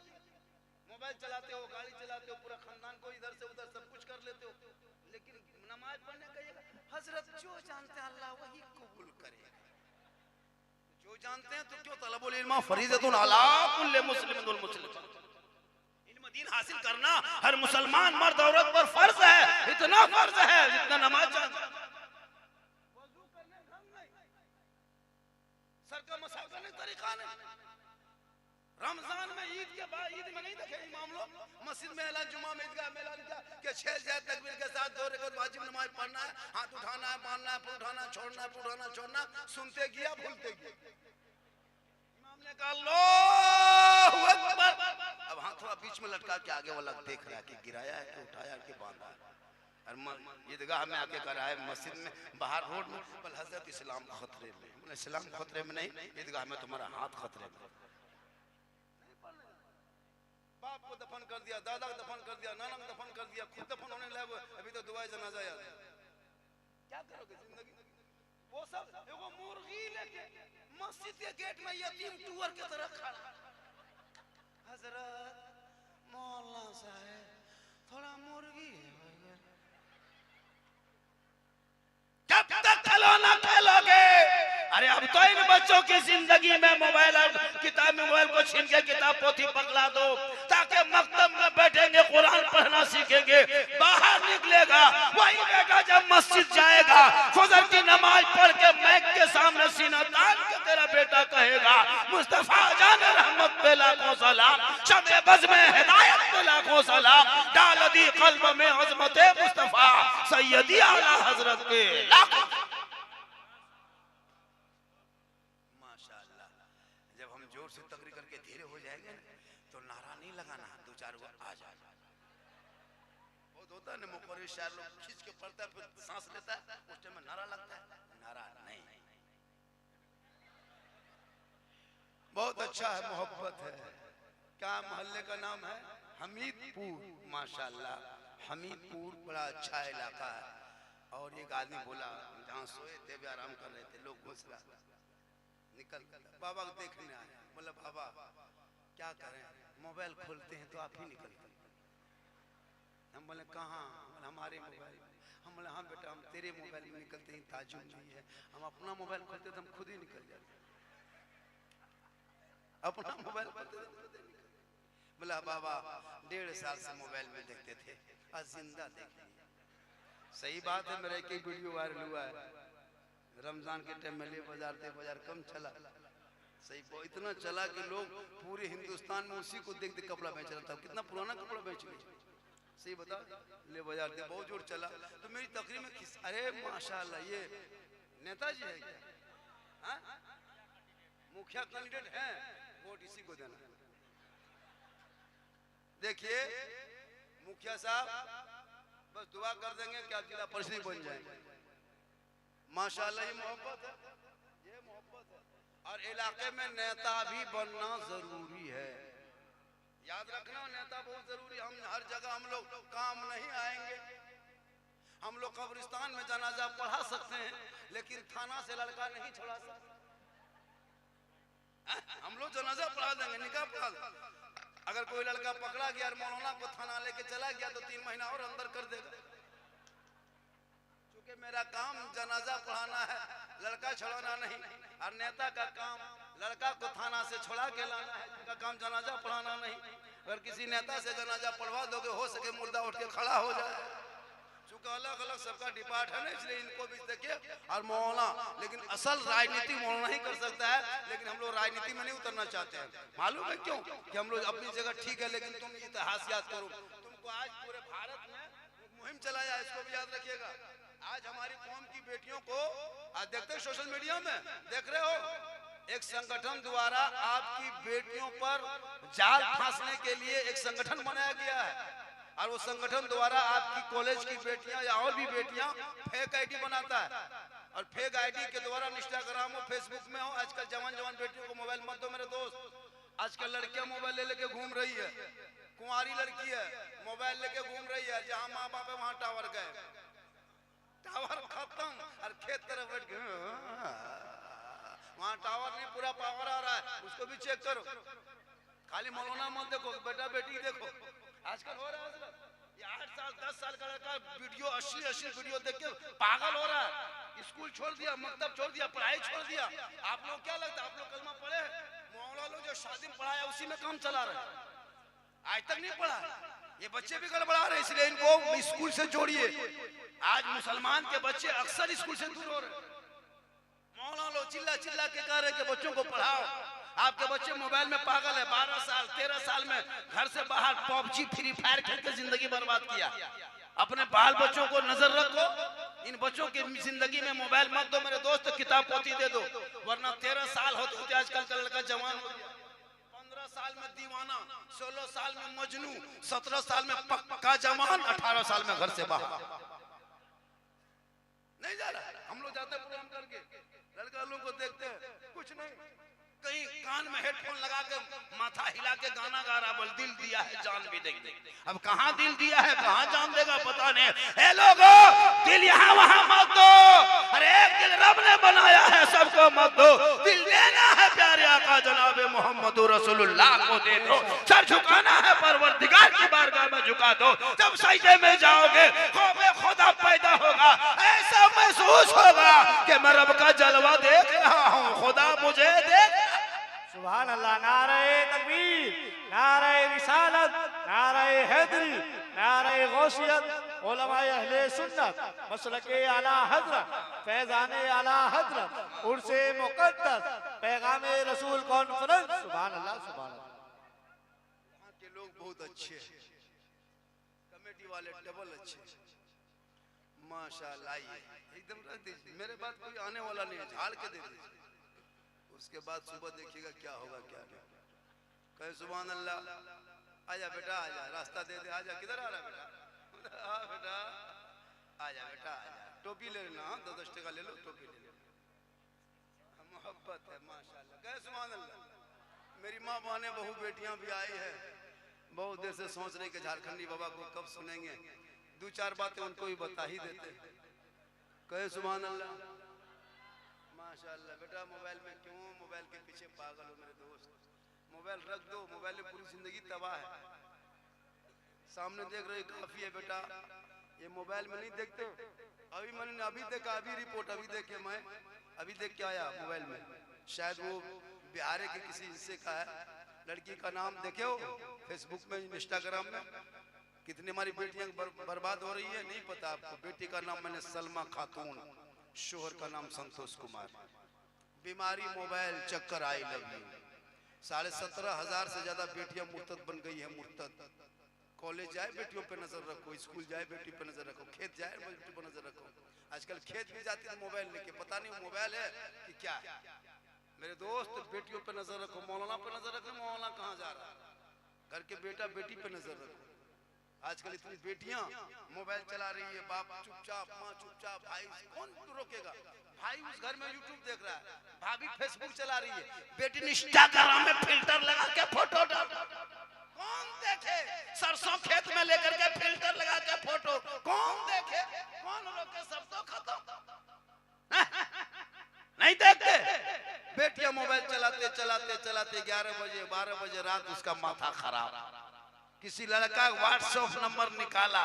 मोबाइल चलाते हो, गाड़ी चलाते हो, पूरा खानदान को इधर से उधर सब कुछ कर लेते हो, लेकिन नमाज पढ़ने कहिएगा हजरत जो जानते हैं अल्लाह वही कबूल करेगा। जो जानते हैं तो क्यों? तलबुल इल्म फरीज़तुन अला कुल्लि मुस्लिमिन वल मुस्लिमा, इल्म दीन हासिल करना हर मुसलमान मर्द औरत पर फर्ज है, इतना फर्ज है जितना नमाज जानता है। वजू करने ढंग नहीं, सर का मसाका नहीं, तरीका नहीं, रमजान में ईद के बाद ईद में नहीं देखे इमाम लोग मस्जिद में ऐलान जुमा में ईदगाह में ऐलान किया कि 6 जाए तकबीर के साथ 2 रकात वाजिब नमाज पढ़ना है, हाथ उठाना है, बांधना है, उठाना छोड़ना है, उठाना छोड़ना, सुनते गया भूलते गया। इमाम ने कहा अल्लाहू अकबर, अब हाथ थोड़ा बीच में लटका के आगे वाला देख रहा है कि गिराया है कि उठाया है कि बांधा है। और ईदगाह में आके करा है, मस्जिद में बाहर रोड में, बल हजरत इस्लाम खतरे में। इस्लाम खतरे में नहीं, ईदगाह में तुम्हारा हाथ खतरे में। बाप को दफन कर दिया, दादा को दफन कर दिया, नाना को दफन कर दिया, खुद दफन होने लगे, अभी तो दुआए जनाजा याद है। क्या करोगे जिंदगी? वो सब एगो मुर्गी लेके मस्जिद के गेट में यतीम टूअर की तरह खड़ा, हजरत मौलाना साहब थोड़ा मुर्गी है, कब तक खिलौना खेलोगे? अरे अब तो इन बच्चों की जिंदगी में मोबाइल और किताब में मोबाइल को छीन के किताब पोथी पकड़ा दो, ताकि मकतब में बैठेंगे कुरान पढ़ना सीखेंगे। बाहर निकलेगा वही बेटा जब मस्जिद जाएगा फजर की नमाज पढ़ के मैक के सामने सीना तान के तेरा बेटा कहेगा मुस्तफा जान रहमत पे लाखों सलाम, शमे बज़ में हिदायत पे लाखों सलाम, डाल दी कल्ब में अज़मत मुस्तफा सैयदी आला हजरत के लाखों। से तकरीर करके धीरे हो जाएंगे तो नारा नहीं लगाना, 2-4 गो आ जाए। बहुत होता है ना मुकर्रिर शायर लोग खींच के पढ़ता है, फिर सांस लेता है, उस टाइम में नारा लगता है, नारा नहीं। बहुत अच्छा है, मोहब्बत है। क्या मोहल्ले का नाम है? हमीदपुर। माशाल्लाह, हमीदपुर बड़ा अच्छा इलाका है। और एक आदमी बोला, जहाँ सोए थे भी आराम कर रहे थे, लोग घुस रहा निकल बाबा को देखने आए। बोला बाबा क्या करें, मोबाइल खोलते हैं तो आप ही निकलते। हम बोले कहाँ? हमारे मोबाइल। हम बोले हाँ बेटा, हम तेरे मोबाइल में निकलते हैं, ताजुब नहीं है। हम अपना मोबाइल खोलते तो हम खुद ही निकल जाते, अपना मोबाइल खोलते तो खुद ही निकल। बोला बाबा 1.5 साल से मोबाइल में देखते थे, आज जिंदा देखेंगे। सही बात है, मेरा एक वीडियो वायरल हुआ है, रमजान के टाइम में ले बाजार कम चला, सही इतना चला कि लोग पूरे हिंदुस्तान में उसी को देख देख कपड़ा बेच रहा था। कितना पुराना कपड़ा बेच रही, सही बता, ले बाजार दे बहुत जोर चला। तो मेरी तकरीर में अरे माशाल्लाह ये नेताजी है क्या? मुखिया कैंडिडेट है, वोट इसी को देना। देखिए मुखिया साहब बस दुआ कर देंगे कि आप जिला परिषद बन जाएंगे। माशाल्लाह ये मोहब्बत है, ये मोहब्बत है। और इलाके में नेता भी बनना जरूरी है, याद रखना, नेता बहुत जरूरी। हम हर जगह हम लोग काम नहीं आएंगे। हम लोग कब्रिस्तान में जनाजा पढ़ा सकते हैं, लेकिन थाना से लड़का नहीं छोड़ा सकते। हम लोग जनाजा पढ़ा देंगे, निकाह पढ़ा देंगे। अगर कोई लड़का पकड़ा गया और मौलाना को थाना लेके चला गया तो 3 महीना और अंदर कर देगा। क्योंकि मेरा काम जनाजा पढ़ाना है, लड़का छुड़ाना नहीं। और नेता का काम लड़का को थाना से छुड़ा के लाना है, जिनका काम जनाजा पढ़ाना नहीं। अगर किसी नेता से जनाजा पढ़वा दोगे, हो सके मुर्दा उठ के खड़ा हो जाए। चूंकि अलग अलग सबका डिपार्ट है ना, इसलिए इनको भी देखिए। और मौलाना, लेकिन असल राजनीति मौलाना ही कर सकता है, लेकिन हम लोग राजनीति में नहीं उतरना चाहते हैं। मालूम है क्यों? कि हम लोग अपनी जगह ठीक है, लेकिन तुम इतिहास याद करो। तुमको आज पूरे भारत में मुहिम चलाया, इसको भी याद रखिएगा। आज हमारी कौम की बेटियों को आज देखते हैं सोशल मीडिया में, देख रहे हो, एक संगठन द्वारा आपकी बेटियों पर जाल फांसने के लिए एक संगठन बनाया गया है। और वो संगठन द्वारा आपकी कॉलेज की बेटियां या और भी बेटियां फेक आईडी बनाता है। और फेक आईडी के द्वारा इंस्टाग्राम हो, फेसबुक में हो, आजकल जवान बेटियों को मोबाइल मत दो मेरे दोस्त। आजकल लड़कियां मोबाइल ले लेके घूम रही है, कुंवारी लड़की है, मोबाइल लेके घूम रही है। जहां माँ बाप है वहां टावर गए, टावर खत्म, और खेत तरफ बैठ गए, वहां टावर नहीं, पूरा पावर आ रहा है, उसको भी चेक करो। खाली मौलाना मत देखो, बेटा बेटी देखो। आजकल हो रहा है ये 8 साल 10 साल का लड़का वीडियो 80 वीडियो देख के पागल हो रहा है। स्कूल छोड़ दिया, मकतब छोड़ दिया, पढ़ाई छोड़ दिया। आप लोग क्या लगता है, आप लोग कलमा पढ़े? मौलाना लोग जो शादी में पढ़ाया उसी में काम चला रहे, आज तक नहीं पढ़ा। ये बच्चे भी गड़बड़ा रहे, इसलिए इनको स्कूल से जोड़िए। आज मुसलमान के बच्चे अक्सर स्कूल से दूर हो रहे। मौलाना लोग चिल्ला चिल्ला के कह रहे कि बच्चों को पढ़ाओ, आपके बच्चे मोबाइल में पागल है, 12 साल 13 साल में घर से बाहर पबजी फ्री फायर खेल के जिंदगी बर्बाद किया। अपने बाल बच्चों को नजर रखो, इन बच्चों की जिंदगी में मोबाइल मत दो मेरे दोस्त, किताब पोती दे दो, वरना 13 साल होते होते आजकल का लड़का जवान हो गया, 15 साल में दीवाना, 16 साल में मजनू, 17 साल में पक्का जवान, 18 साल में घर से बाहर नहीं जा रहा। हम लोग जाते प्रोग्राम करके लड़का लोगों को देखते हैं, कुछ नहीं, कहीं कान में हेडफोन लगा के माथा हिला के गाना गा रहा, बोल दिल दिया है जान भी देंगे। अब कहाँ दिल दिया है कहाँ जान देगा पता नहीं। ए लोगों, दिल यहाँ वहाँ मत दो, अरे एक दिल रब ने बनाया है, सबको मत दो। दिल देना है प्यारे आका जनाब मोहम्मद रसूलुल्लाह को दे दो। सर झुकाना है परवरदिगार की बारगाह में झुका दो। जब सजदे में जाओगे खौफे खुदा पैदा होगा, ऐसा महसूस होगा कि मैं रब का जलवा देख रहा हूँ, खुदा मुझे देख। सुभान अल्लाह। नारे तकबीर, नारे रिसालत, नारे हैदरी, नारे गौसियत, उलमाए अहले सुन्नत, मसलके आला हजरत, फैजाने आला हजरत, उर्से मुक़द्दस, पैगामे रसूल कॉन्फ्रेंस। सुभान अल्लाह, सुभान अल्लाह। यहाँ के लोग बहुत अच्छे हैं, कमेटी वाले डबल अच्छे, माशाल्लाह। एकदम रख दीजिए, मेरे बात कोई आने वाला नहीं है, झाड़ के दे दीजिए, उसके बाद सुबह देखिएगा क्या होगा क्या नहीं। कहे सुभान अल्लाह। आजा बेटा आजा, रास्ता दे दे, आजा। किधर आ रहा बेटा? हाँ बेटा आजा बेटा आजा। टोपी ले लेना, 10 टका ले लो, टोपी ले लो, मोहब्बत है माशाल्लाह। कहे सुभान अल्लाह। मेरी माँ बहने बहू बेटियां भी आई है, बहुत देर से सोच रही कि झारखंडी बाबा को कब सुनेंगे, 2-4 बातें उनको भी बता ही देते। कहे सुभान अल्लाह माशाल्लाह। बेटा मोबाइल में क्यों मोबाइल के पीछे पागल हो मेरे दोस्त? मोबाइल रख दो, मोबाइल में पूरी जिंदगी तबाह है। सामने देख रहे काफी है बेटा, ये मोबाइल में नहीं देखते। अभी मैंने अभी देखा, अभी रिपोर्ट अभी देखे, मैं अभी देख के आया मोबाइल में, शायद वो बिहार के किसी हिस्से का है, लड़की का नाम देखे हो फेसबुक में, इंस्टाग्राम में, कितनी हमारी बेटियां बर्बाद हो रही है नहीं पता आपको। बेटी का नाम मैंने सलमा खातून, शोहर का नाम संतोष कुमार। बीमारी मोबाइल, चक्कर, आई लव यू। 17,500 से ज्यादा बेटियां मुर्तद बन गई है, मुर्तद। कॉलेज जाए बेटियों पे नजर रखो, स्कूल जाए बेटी पे नजर रखो, खेत जाए बेटी पे नजर रखो। आजकल खेत भी जाती है मोबाइल लेके, पता नहीं मोबाइल है कि क्या है। मेरे दोस्त बेटियों पे नजर रखो, मौलाना पे नजर रखो, मौलाना कहाँ जा रहा है, घर के बेटा बेटी पे नजर रखो। आजकल इतनी बेटियां मोबाइल चला रही है, बाप चुपचाप, माँ चुपचाप, भाई कौन रोकेगा? भाई उस घर में यूट्यूब देख रहा है, भाभी फेसबुक चला रही है, बेटी इंस्टाग्राम में फिल्टर लगा के फोटो डाल, कौन देखे? सरसों खेत में लेकर के फिल्टर लगा के फोटो, कौन देखे? कौन रोके? सब तो खत्म। नहीं देखते? बेटियां मोबाइल चलाते चलाते चलाते 11 बजे 12 बजे रात उसका माथा खराब। किसी लड़का व्हाट्सएप नंबर निकाला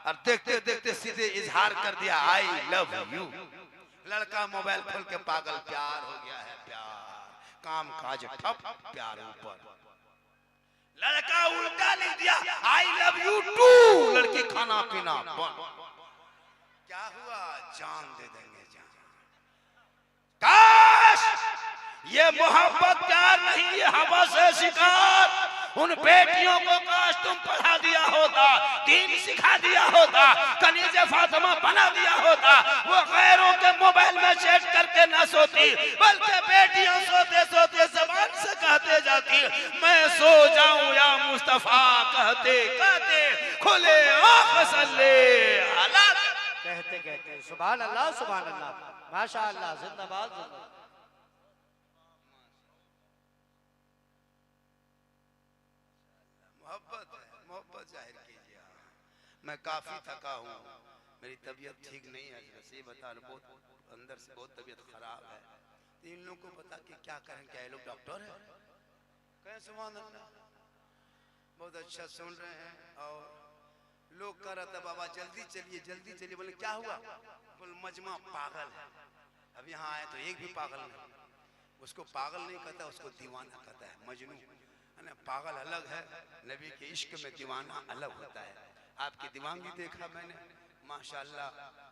और देखते देखते सीधे इजहार कर दिया आई लव यू। लड़का मोबाइल खोल के पागल, प्यार हो गया है, प्यार, काम काज ठप, प्यार ऊपर। लड़का उल्टा लिख दिया आई लव यू टू, लड़की खाना पीना बंद। क्या हुआ? जान दे देंगे जान। काश ये मोहब्बत प्यार नहीं, ये हवा से शिकार। उन बेटियों को काश तुम पढ़ा दिया होता, दीन सिखा दिया होता, कनीज़े फातिमा बना दिया होता, वो गैरों के मोबाइल में चैट करके न सोती, बल्कि बेटियां सोते सोते जबान से कहते जाती मैं सो जाऊं या मुस्तफा, कहते कहते खुले आँख सल्ले अला, कहते कहते सुभान अल्लाह, सुभान अल्लाह, माशाअल्लाह, जिंदाबाद जिंदाबाद। मोहब्बत जाहिर कीजिए। मैं काफी थका हूँ, मेरी तबीयत ठीक नहीं है, सही बता रहा, बहुत अंदर से बहुत तबीयत खराब है। तो इन लोगों को बता के क्या करें? क्या ये लोग डॉक्टर है? कहें सुभान अल्लाह। बहुत अच्छा सुन रहे हैं। और लोग कह रहा था बाबा जल्दी चलिए जल्दी चलिए, बोले क्या हुआ? बोले मजमा पागल है। अब यहाँ आए तो एक भी पागल नहीं, उसको पागल नहीं कहता, उसको दीवाना कहता है, मजनू। पागल अलग है, नबी के इश्क में दीवाना अलग होता है। आपकी दीवानगी देखा मैंने माशाल्लाह,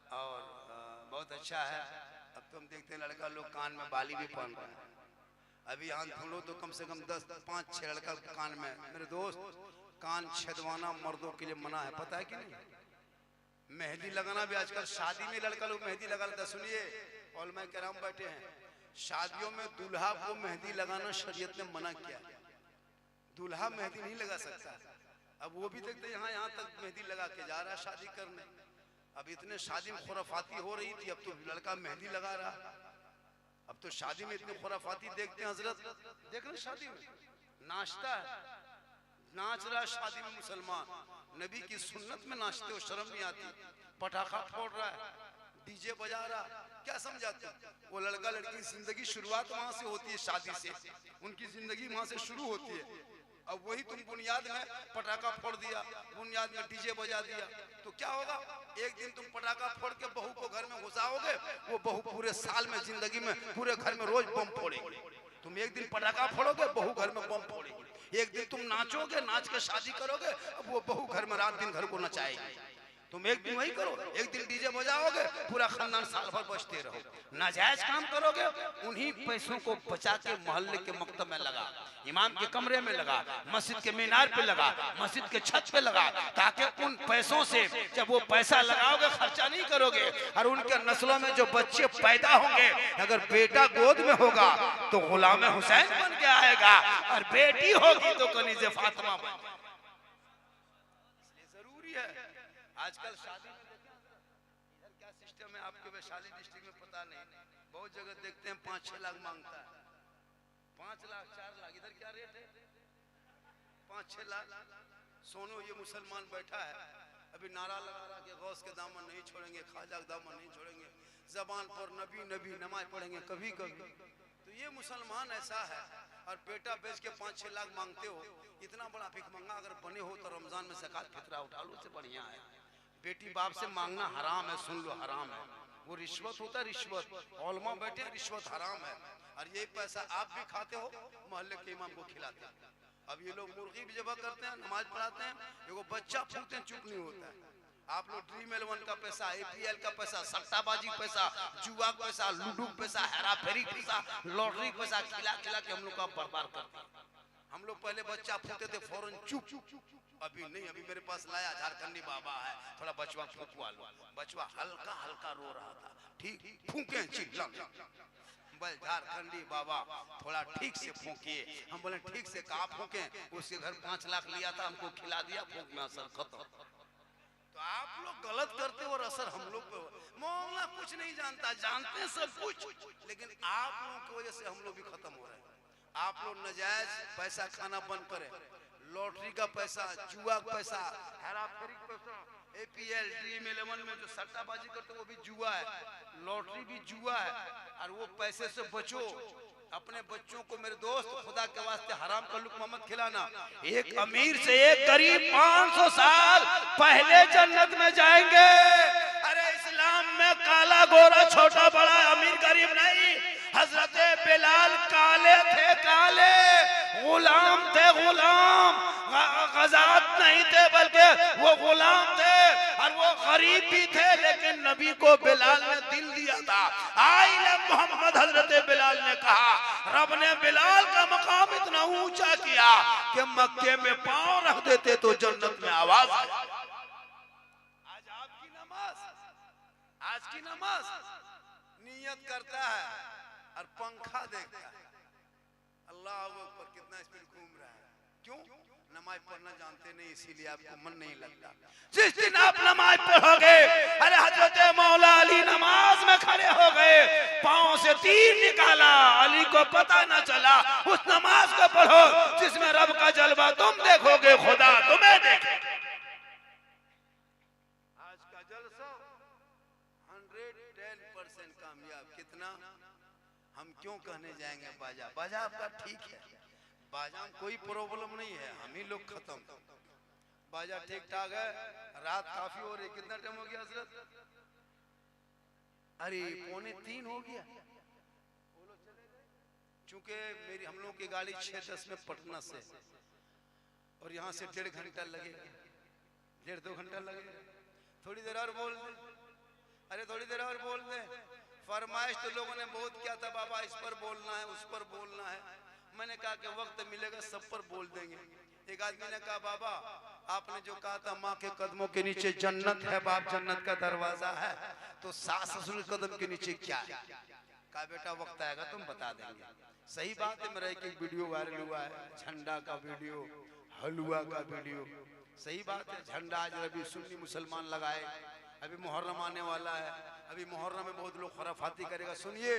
और बहुत अच्छा है। अब तुम देखते हैं लड़का लोग कान में बाली भी पहन रहे हैं, अभी यहाँ ढूंढो तो कम से कम 10-5-6 लड़का कान में। मेरे दोस्त, कान छेदवाना मर्दों के लिए मना है, पता है कि नहीं? मेहंदी लगाना भी आजकल शादी में लड़का लोग मेहंदी लगा लेता। सुनिए, और मैं कह रहा हूँ बैठे हैं, शादियों में दूल्हा को मेहंदी लगाना शरीयत ने मना किया। दूल्हा मेहंदी नहीं लगा सकता। अब वो भी देखते यहाँ तक मेहंदी लगा के जा रहा है शादी करने। अब इतने शादी में खुराफाती हो रही थी, अब तो लड़का मेहंदी लगा रहा। अब तो शादी में इतनी खुराफाती देखते हैं। हजरत देख रहे शादी में नाचता है, नाच रहा शादी में मुसलमान, नबी की सुन्नत में नाचते हो, शर्म नहीं आती। पटाखा फोड़ रहा है, डीजे बजा रहा, क्या समझाते? वो लड़का लड़की की जिंदगी शुरुआत वहां से होती है, शादी से उनकी जिंदगी वहां से शुरू होती है। अब वही तुम बुनियाद में पटाखा फोड़ दिया, बुनियाद में डीजे बजा दिया, तो क्या होगा? एक दिन तुम पटाखा फोड़ के बहू को घर में घुसाओगे, वो बहू पूरे साल में जिंदगी में पूरे घर में रोज बम फोड़ेगी। तुम एक दिन पटाखा फोड़ोगे, बहू घर में बम फोड़ेगी। एक दिन तुम नाचोगे, नाच के शादी करोगे, अब वो बहू घर में रात दिन घर को नचाएगी। तुम एक दिन वही करो, एक दिन डीजे बजाओगे, पूरा खानदान साल भर बजते रहो। नाजायज काम करोगे, उन्हीं पैसों को बचा के मोहल्ले के मकतब में लगा, इमाम के कमरे में लगा, मस्जिद के मीनार पे लगा, मस्जिद के छत पे लगा, ताकि उन पैसों से जब वो पैसा लगाओगे खर्चा नहीं करोगे, और उनके नस्लों में जो बच्चे पैदा होंगे, अगर बेटा गोद में होगा तो गुलाम हुसैन बन के आएगा, और बेटी होगी तो कनीज़े फातिमा बन जाएगी। जरूरी है। आजकल शादी में इधर क्या सिस्टम है आपके वैशाली डिस्ट्रिक्ट में पता नहीं, बहुत जगह देखते हैं 5-6 लाख मांगता है, 5 लाख 4 लाख। इधर क्या रेट है? 5-6 लाख। सोनो ये मुसलमान बैठा है, अभी नारा लगा रहा कि गौस के दामन नहीं छोड़ेंगे, ख्वाजा के दामन नहीं छोड़ेंगे, जबान पर नबी नबी नमाज पढ़ेंगे कभी कभी। तो ये मुसलमान ऐसा है, और बेटा बेच के 5-6 लाख मांगते हो। इतना बड़ा भिखमंगा अगर बने हो तो रमजान में ज़कात फितरा उठा लो, उससे बढ़िया है। बेटी बाप से मांगना हराम है, सुन लो, हराम है। वो रिश्वत होता है, रिश्वत। औलमा बैठे, रिश्वत हराम है, और ये पैसा आप भी खाते हो, मोहल्ले के इमाम को खिलाते हैं। अब ये लोग मुर्गी भी जबा करते हैं, नमाज पढ़ाते हैं, एगो बच्चा फूकते हैं, चुप नहीं होता है। आप लोग ड्रीम 11 का पैसा, APL का पैसा, सट्टाबाजी पैसा, जुआ पैसा, लूडो पैसा, हेरा फेरी पैसा, लॉटरी पैसा खिला खिला के हम लोग का बर्बाद करते हैं। हम लोग पहले बच्चा फूकते थे फौरन चुप, अभी नहीं। अभी मेरे पास लाया झारखंडी बाबा है, थोड़ा बचवा फूकवा लो। बचवा हल्का हल्का रो रहा था, ठीक फूके चिल्ला, बस झारखंडी बाबा थोड़ा ठीक से फूकिए। हम बोले ठीक से कहा फूके? उसके घर 5 लाख लिया था, हमको खिला दिया, फूक में असर खत्म। तो आप लोग गलत करते हो और असर हम लोग पे। मोहल्ला कुछ नहीं जानता, जानते हैं सब कुछ, लेकिन आप लोगों की वजह से हम लोग भी खत्म हो रहे हैं। आप लोग नजायज पैसा खाना बंद करें, लॉटरी का पैसा, जुआ का पैसा, हेरा फेरी का पैसा, APL ड्रीम 11 में जो सट्टाबाजी करते वो भी जुआ है, लॉटरी भी जुआ है, और वो पैसे से बचो। अपने बच्चों को मेरे दोस्त खुदा के वास्ते हराम का लुक़्मा मत खिलाना। एक अमीर से एक गरीब 500 साल पहले जन्नत में जाएंगे। अरे इस्लाम में काला गोरा छोटा बड़ा अमीर गरीब नहीं। हजरत बिलाल काले थे, काले गुलाम थे, गुलाम गजात नहीं थे, बल्कि वो गुलाम थे, और वो गरीब भी थे, लेकिन नबी को बिलाल ने दिल दिया था। आइले मोहम्मद हजरत बिलाल ने कहा, रब ने बिलाल का मकाम इतना ऊंचा किया कि मक्के में पांव रख देते तो जन्नत में आवाज आ जाए। आज आपकी नमाज, आज की नमाज नियत करता है और पंखा देखता है। अल्लाह अकबर, कितना स्पीड घूम रहा है। क्यों? नमाज पढ़ना जानते नहीं, इसीलिए आपको मन नहीं लगता। जिस दिन आप नमाज पढ़ोगे, अरे हजरत मौला अली नमाज में खड़े हो गए, पांव से तीर निकाला, अली को पता न चला। उस नमाज को पढ़ो जिसमें रब का जलवा तुम देखोगे, खुदा तुम्हें देखेगा। आज का जलसा 110% कामयाब। कितना? हम क्यों कहने जाएंगे बाजा? बाजा आपका ठीक है, बाजा में कोई प्रॉब्लम नहीं है, हम ही लोग खत्म। बाजा ठीक ठाक है। रात काफी हो रही, कितना टाइम हो गया हजरत? अरे 2:45 हो गया। चूंकि मेरी हम लोग की गाड़ी 6:10 में पटना से, और यहाँ से 1.5 घंटा लगेगा, 1.5-2 घंटा लगेगा। थोड़ी देर और बोल दे, अरे थोड़ी देर और बोल दे। फरमाइश तो लोगों ने बहुत किया था, बाबा इस पर बोलना है, उस पर बोलना है। मैंने कहा कि वक्त मिलेगा सब पर बोल देंगे। एक आदमी ने कहा बाबा आपने जो कहा था माँ के कदमों के नीचे जन्नत है, बाप जन्नत का दरवाजा है, तो सास ससुर के कदम के नीचे क्या है? कहा बेटा वक्त आएगा तुम बता देंगे। सही बात है, मेरा एक वीडियो वायरल हुआ है, झंडा का वीडियो, हलवा का वीडियो। सही बात है, झंडा आज अभी सुन्नी मुसलमान लगाए, अभी मुहर्रम आने वाला है, अभी मुहर्रम में बहुत लोग खुराफाती करेगा। सुनिए,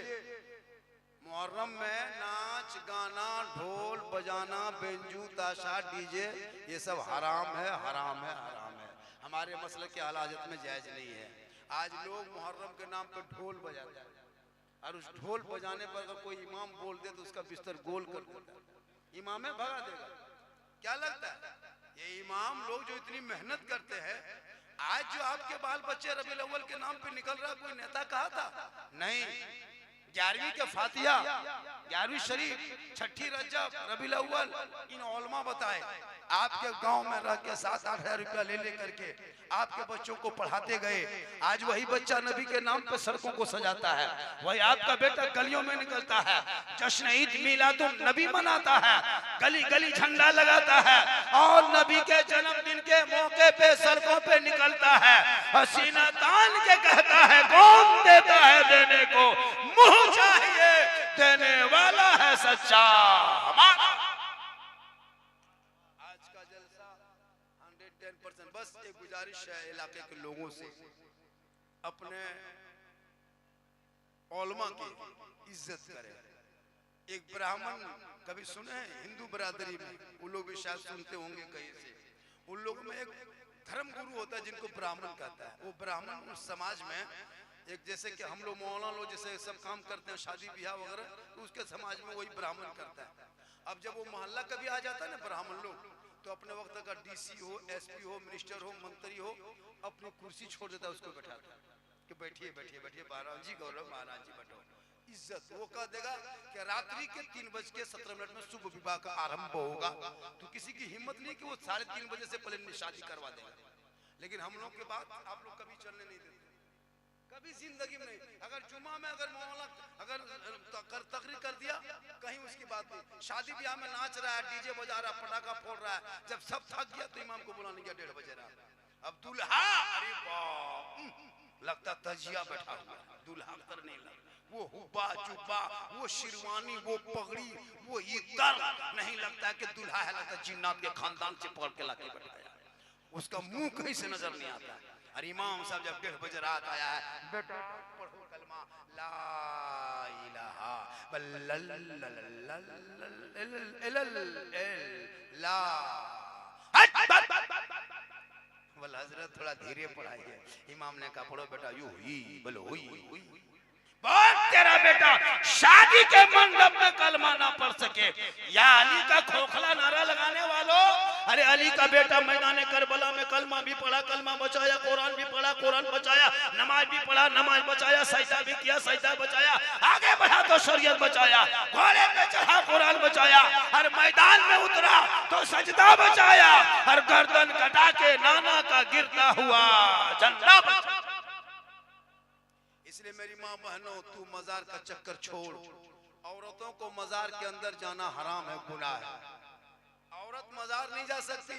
मुहर्रम में नाच गाना, ढोल बजाना, बेंजू ताशा, डीजे, ये सब हराम है, हराम है, हराम है। हमारे मसले के हालात में जायज नहीं है। आज लोग मुहर्रम के नाम पर ढोल बजाते हैं और उस ढोल बजाने पर अगर कोई इमाम बोल दे तो उसका बिस्तर गोल कर देता है, इमाम भगा देगा। क्या लगता है ये इमाम लोग जो इतनी मेहनत करते हैं, आज जो आपके बाल बच्चे रबीउल अव्वल के नाम पे निकल रहा, कोई नेता कहा था? नहीं। 11वीं के फातिहा, 11वीं शरीफ, 6ठी रजब, रबीउल अव्वल, इन उलमा बताए आपके गांव में रह के 7-8 हजार रुपया ले लेकर के आपके बच्चों को पढ़ाते गए। आज वही बच्चा नबी के नाम पे सड़कों को सजाता है, वही आपका बेटा गलियों में निकलता है, जश्न ईद मिलादुन नबी मनाता है, गली गली झंडा लगाता है और नबी के जन्मदिन के मौके पे सड़कों पे निकलता है, हसीना तान के कहता है कौन देता है देने को, मुंह चाहिए देने वाला है सच्चा हमारा। आज का जलसा 110%। बस एक गुजारिश है इलाके के लोगों से, अपने उलमा की इज्जत करें। एक ब्राह्मण कभी सुने हैं हिंदू बरादरी में, उन लोग भी शायद सुनते होंगे कहीं से, उन लोगों में एक धर्म गुरु होता है जिनको ब्राह्मण कहता है। वो ब्राह्मण उस समाज में एक, जैसे कि हम लोग मौलाना लोग जैसे सब काम करते हैं शादी ब्याह वगैरह, तो उसके समाज में वही ब्राह्मण करता है। अब जब वो मोहल्ला कभी आ जाता है ना ब्राह्मण लोग, तो अपने वक्त का डीसी हो, एसपी हो, मिनिस्टर हो, मंत्री हो, अपनी कुर्सी छोड़ देता है, उसको बैठाता है कि बैठिए बैठिए बैठिए महाराज जी, गौरव महाराज जी बैठो। इज्जत वो कह देगा कि रात्रि के 3:17 में शुभ विवाह का आरंभ होगा, तो किसी की हिम्मत नहीं कि वो 3:30 बजे से पहले शादी करवा देगा। लेकिन हम लोग के बाद आप लोग कभी चलने नहीं देते, कभी जिंदगी में नहीं। अगर जुमा में अगर मौलाना अगर तकरीर कर दिया, कहीं उसकी बात नहीं। शादी ब्याह में नाच रहा है, डीजे बजा रहा है, पटाखा फोड़ रहा है, जब सब थक गया तो इमाम को बुलाने गया 1:30 बजे रात। अब दूल्हा, अरे बाप, लगता तजिया बैठा हुआ, दूल्हा कर नहीं लगा, वो हुब्बा जुब्बा, वो शिरवानी, वो पगड़ी, वो इतर, नहीं लगता है कि दूल्हा है, लगता जिन्नात के खानदान से पकड़ के लाके बैठाया, उसका मुंह कहीं से नजर नहीं आता। और इमाम साहब जब 1:30 बजे रात आया है, बेटा पढ़ो कलमा ला इलाहा वल्ला हजरत थोड़ा धीरे पढ़ाइए। इमाम ने कहा पढ़ो बेटा, यू ही बोलो हुई हुई। तेरा बेटा शादी के मंडप में कलमा ना पढ़ सके, या अली का खोखला नारा लगाने वालों, अरे अली का बेटा मैदान करबला में कलमा भी पढ़ा, कलमा बचाया, कुरान भी पढ़ा, कुरान बचाया, नमाज भी पढ़ा, नमाज बचाया, सजदा भी किया, सजदा बचाया, आगे बढ़ा तो शरीयत बचाया, घोड़े पे चढ़ा कुरान बचाया, हर मैदान में उतरा तो सजदा बचाया, हर गर्दन कटा के नाना का गिरता हुआ झंडा बचाया। इसलिए मेरी माँ बहनों, तू मजार का चक्कर छोड़, औरतों को मजार के अंदर जाना हराम है, गुनाह है, औरत मजार नहीं जा सकती।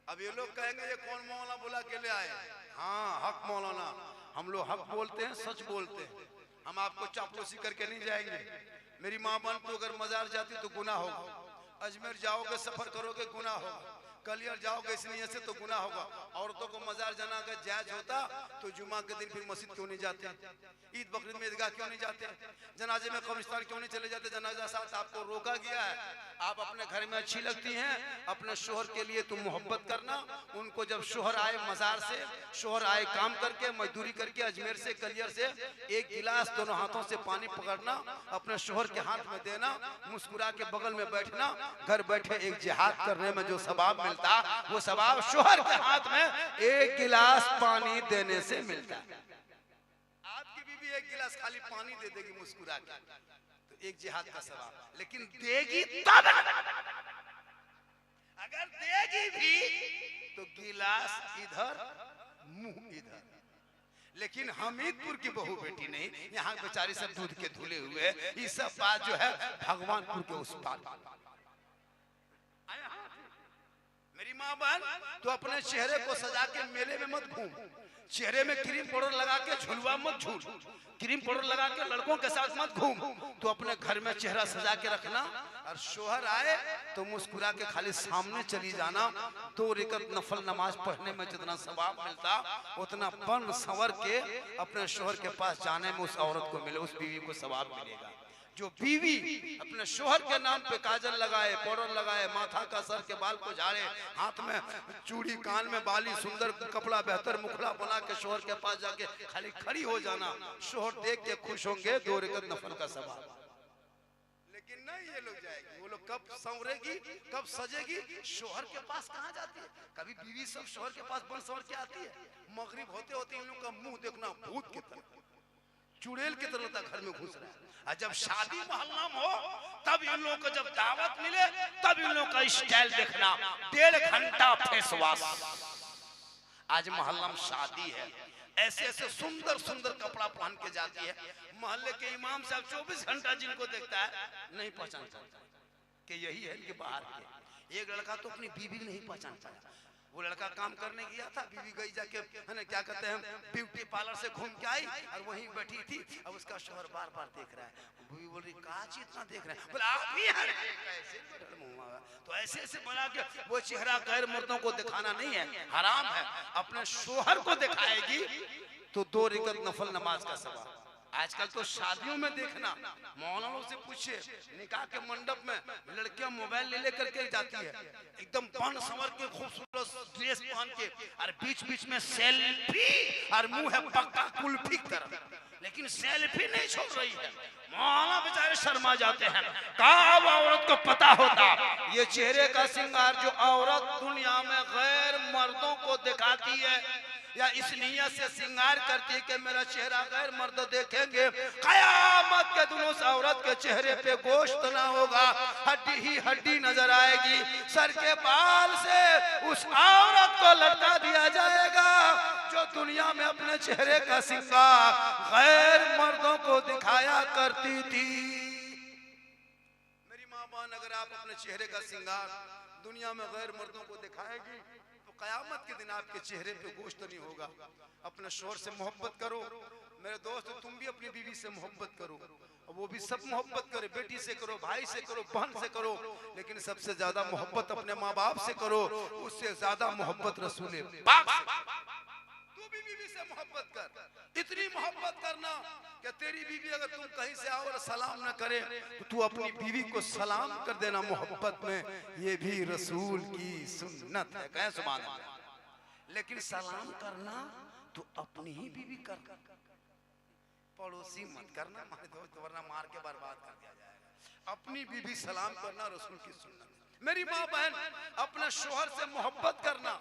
अब ये लोग कहेंगे ये कौन मौलाना बुला के ले आए? हाँ, हक मौलाना, हम लोग हक बोलते हैं, सच बोलते हैं, हम आपको चापलूसी करके नहीं जाएंगे। मेरी माँ बहन तो अगर मजार जाती तो गुनाह होगा, अजमेर जाओगे सफर करोगे गुनाह होगा, कलियर जाओगे इस नियत से तो गुनाह होगा। औरतों को मजार जाना अगर जायज होता तो जुमा के दिन फिर मस्जिद क्यों नहीं जाते, ईद बकरीद में ईदगाह क्यों नहीं जाते, जनाजे में कब्रिस्तान क्यों नहीं चले जाते? जनाजा साथ आपको रोका गया है। आप अपने घर में अच्छी लगती हैं, अपने शोहर के लिए तुम मोहब्बत करना, उनको जब शोहर आए मजार से, शोहर आए काम करके, मजदूरी करके, अजमेर से कलियर से, एक गिलास दोनों हाथों से पानी पकड़ना, अपने शोहर के हाथ में देना, मुस्कुरा के बगल में बैठना, घर बैठे एक जिहाद करने में जो सवाब मिलता, वो सवाब शोहर के हाथ में एक गिलास पानी देने से मिलता है। आपकी बीवी एक गिलास खाली पानी दे देगी मुस्कुरा के, तो एक जिहाद का सवाब। लेकिन देगी तब, अगर देगी भी तो गिलास इधर मुंह इधर, लेकिन हमीदपुर की बहू बेटी नहीं, यहाँ बेचारी सब दूध के धुले हुए। ये सब बात जो है भगवानपुर के उस पार। मेरी माँ बहन, तो अपने चेहरे को सजा के मेले में मत घूम, चेहरे में क्रीम पाउडर लगा के झुलवा मत झूल, क्रीम पाउडर लगा के लड़कों के साथ मत घूम। तो अपने घर में चेहरा सजा के रखना, और शोहर आए तो मुस्कुरा के खाली सामने चली जाना। 2 रकात नफल नमाज पढ़ने में जितना सवाब मिलता, उतना बन संवर के अपने शोहर के पास जाने में उस औरत को मिले, उस बीवी को सवाब मिलेगा। जो बीवी अपने शोहर के नाम पे काजल लगाए, पाउडर लगाए, माथा का सर के बाल को झाड़े, हाथ में चूड़ी, कान में बाली, सुंदर कपड़ा, बेहतर मुखड़ा बना के शोहर के पास जाके खाली खड़ी हो जाना, शोहर देख के खुश होंगे, 2 रकात नफल का सवाब। लेकिन नहीं, ये लोग जाएगी, वो लोग कब संवरेगी, कब सजेगी, शोहर के पास कहाँ जाती है। कभी बीवी सब शोहर के पास बन संवर के आती है। मगरिब होते होते इन लोग का मुंह देखना भूत की तरह, चुड़ैल की तरह घर में घुस रहा है। और जब शादी मोहल्ला में हो, तब इन लोगों को जब दावत मिले, तब इन लोगों का स्टाइल देखना। 1.5 घंटा फेस वॉश। आज मोहल्ला में शादी है, ऐसे ऐसे सुंदर सुंदर कपड़ा पहन के जाती है। मोहल्ले के इमाम साहब 24 घंटा जिनको देखता है, नहीं पहचानता कि यही है इनके बाहर के। एक लड़का तो अपनी बीवी नहीं पहचान पाया। वो लड़का काम करने गया था, बीवी गई जाके है ना, क्या कहते हैं, ब्यूटी पार्लर से घूम के आई और वहीं बैठी थी। अब उसका शोहर बार बार देख रहा है। बीवी बोल रही, कहाँ चीज इतना देख रहे हैं? बोला, आप ही हैं। तो ऐसे ऐसे बना के वो चेहरा गैर मर्दों को दिखाना नहीं है, हराम है। अपने शोहर को दिखाएगी तो 2 रकात नफल नमाज का सवाब। आजकल तो शादियों में देखना, मौलानों से पूछे, निकाह के मंडप में लड़कियां मोबाइल ले लेकर के जाती है, एकदम बन संवर के खूबसूरत ड्रेस पहन के, और बीच बीच में सेल्फी, और मुंह है पक्का कुल्फी की तरह, लेकिन सेल्फी नहीं छोड़ रही है। मौलाना बेचारे शर्मा जाते हैं। कहाँ औरत को पता होता ये चेहरे का श्रृंगार जो औरत दुनिया में गैर मर्दों को दिखाती है, या इस नियत से श्रृंगार करती है कि मेरा चेहरा गैर मर्द देखेंगे, कयामत के दिन उस औरत के चेहरे पे गोश्त ना होगा, हड्डी ही हड्डी नजर आएगी। सर के बाल से उस औरत को लटका दिया जाएगा जो दुनिया में अपने चेहरे का श्रृंगार गैर मर्दों को दिखाया करती थी। मेरी माँ बहन, अगर आप अपने चेहरे का श्रृंगार दुनिया में गैर मर्दों को दिखाएगी, कयामत के दिन आपके चेहरे पे गोश्त नहीं होगा। अपने शोहर से मोहब्बत करो मेरे दोस्त, तुम भी अपनी बीवी से मोहब्बत करो, और वो भी सब मोहब्बत करे, बेटी से करो, भाई से करो, बहन से करो, लेकिन सबसे ज्यादा मोहब्बत अपने माँ बाप से करो, उससे ज्यादा मोहब्बत रसूल पाक से। तू भी बीवी से मोहब्बत कर, इतनी मोहब्बत करना कि तेरी बीवी अगर तुम कहीं से आओ और सलाम न करे तो तू अपनी बीवी को सलाम कर देना मोहब्बत में। ये भी रसूल की सुन्नत है, कहे सुभान अल्लाह। लेकिन सलाम करना तो अपनी ही बीवी कर, पड़ोसी मत करना, वरना मार के बर्बाद कर दिया जाएगा। अपनी बीवी सलाम करना रसूल की सुन्नत। मेरी माँ बहन, अपने शोहर से मोहब्बत करना,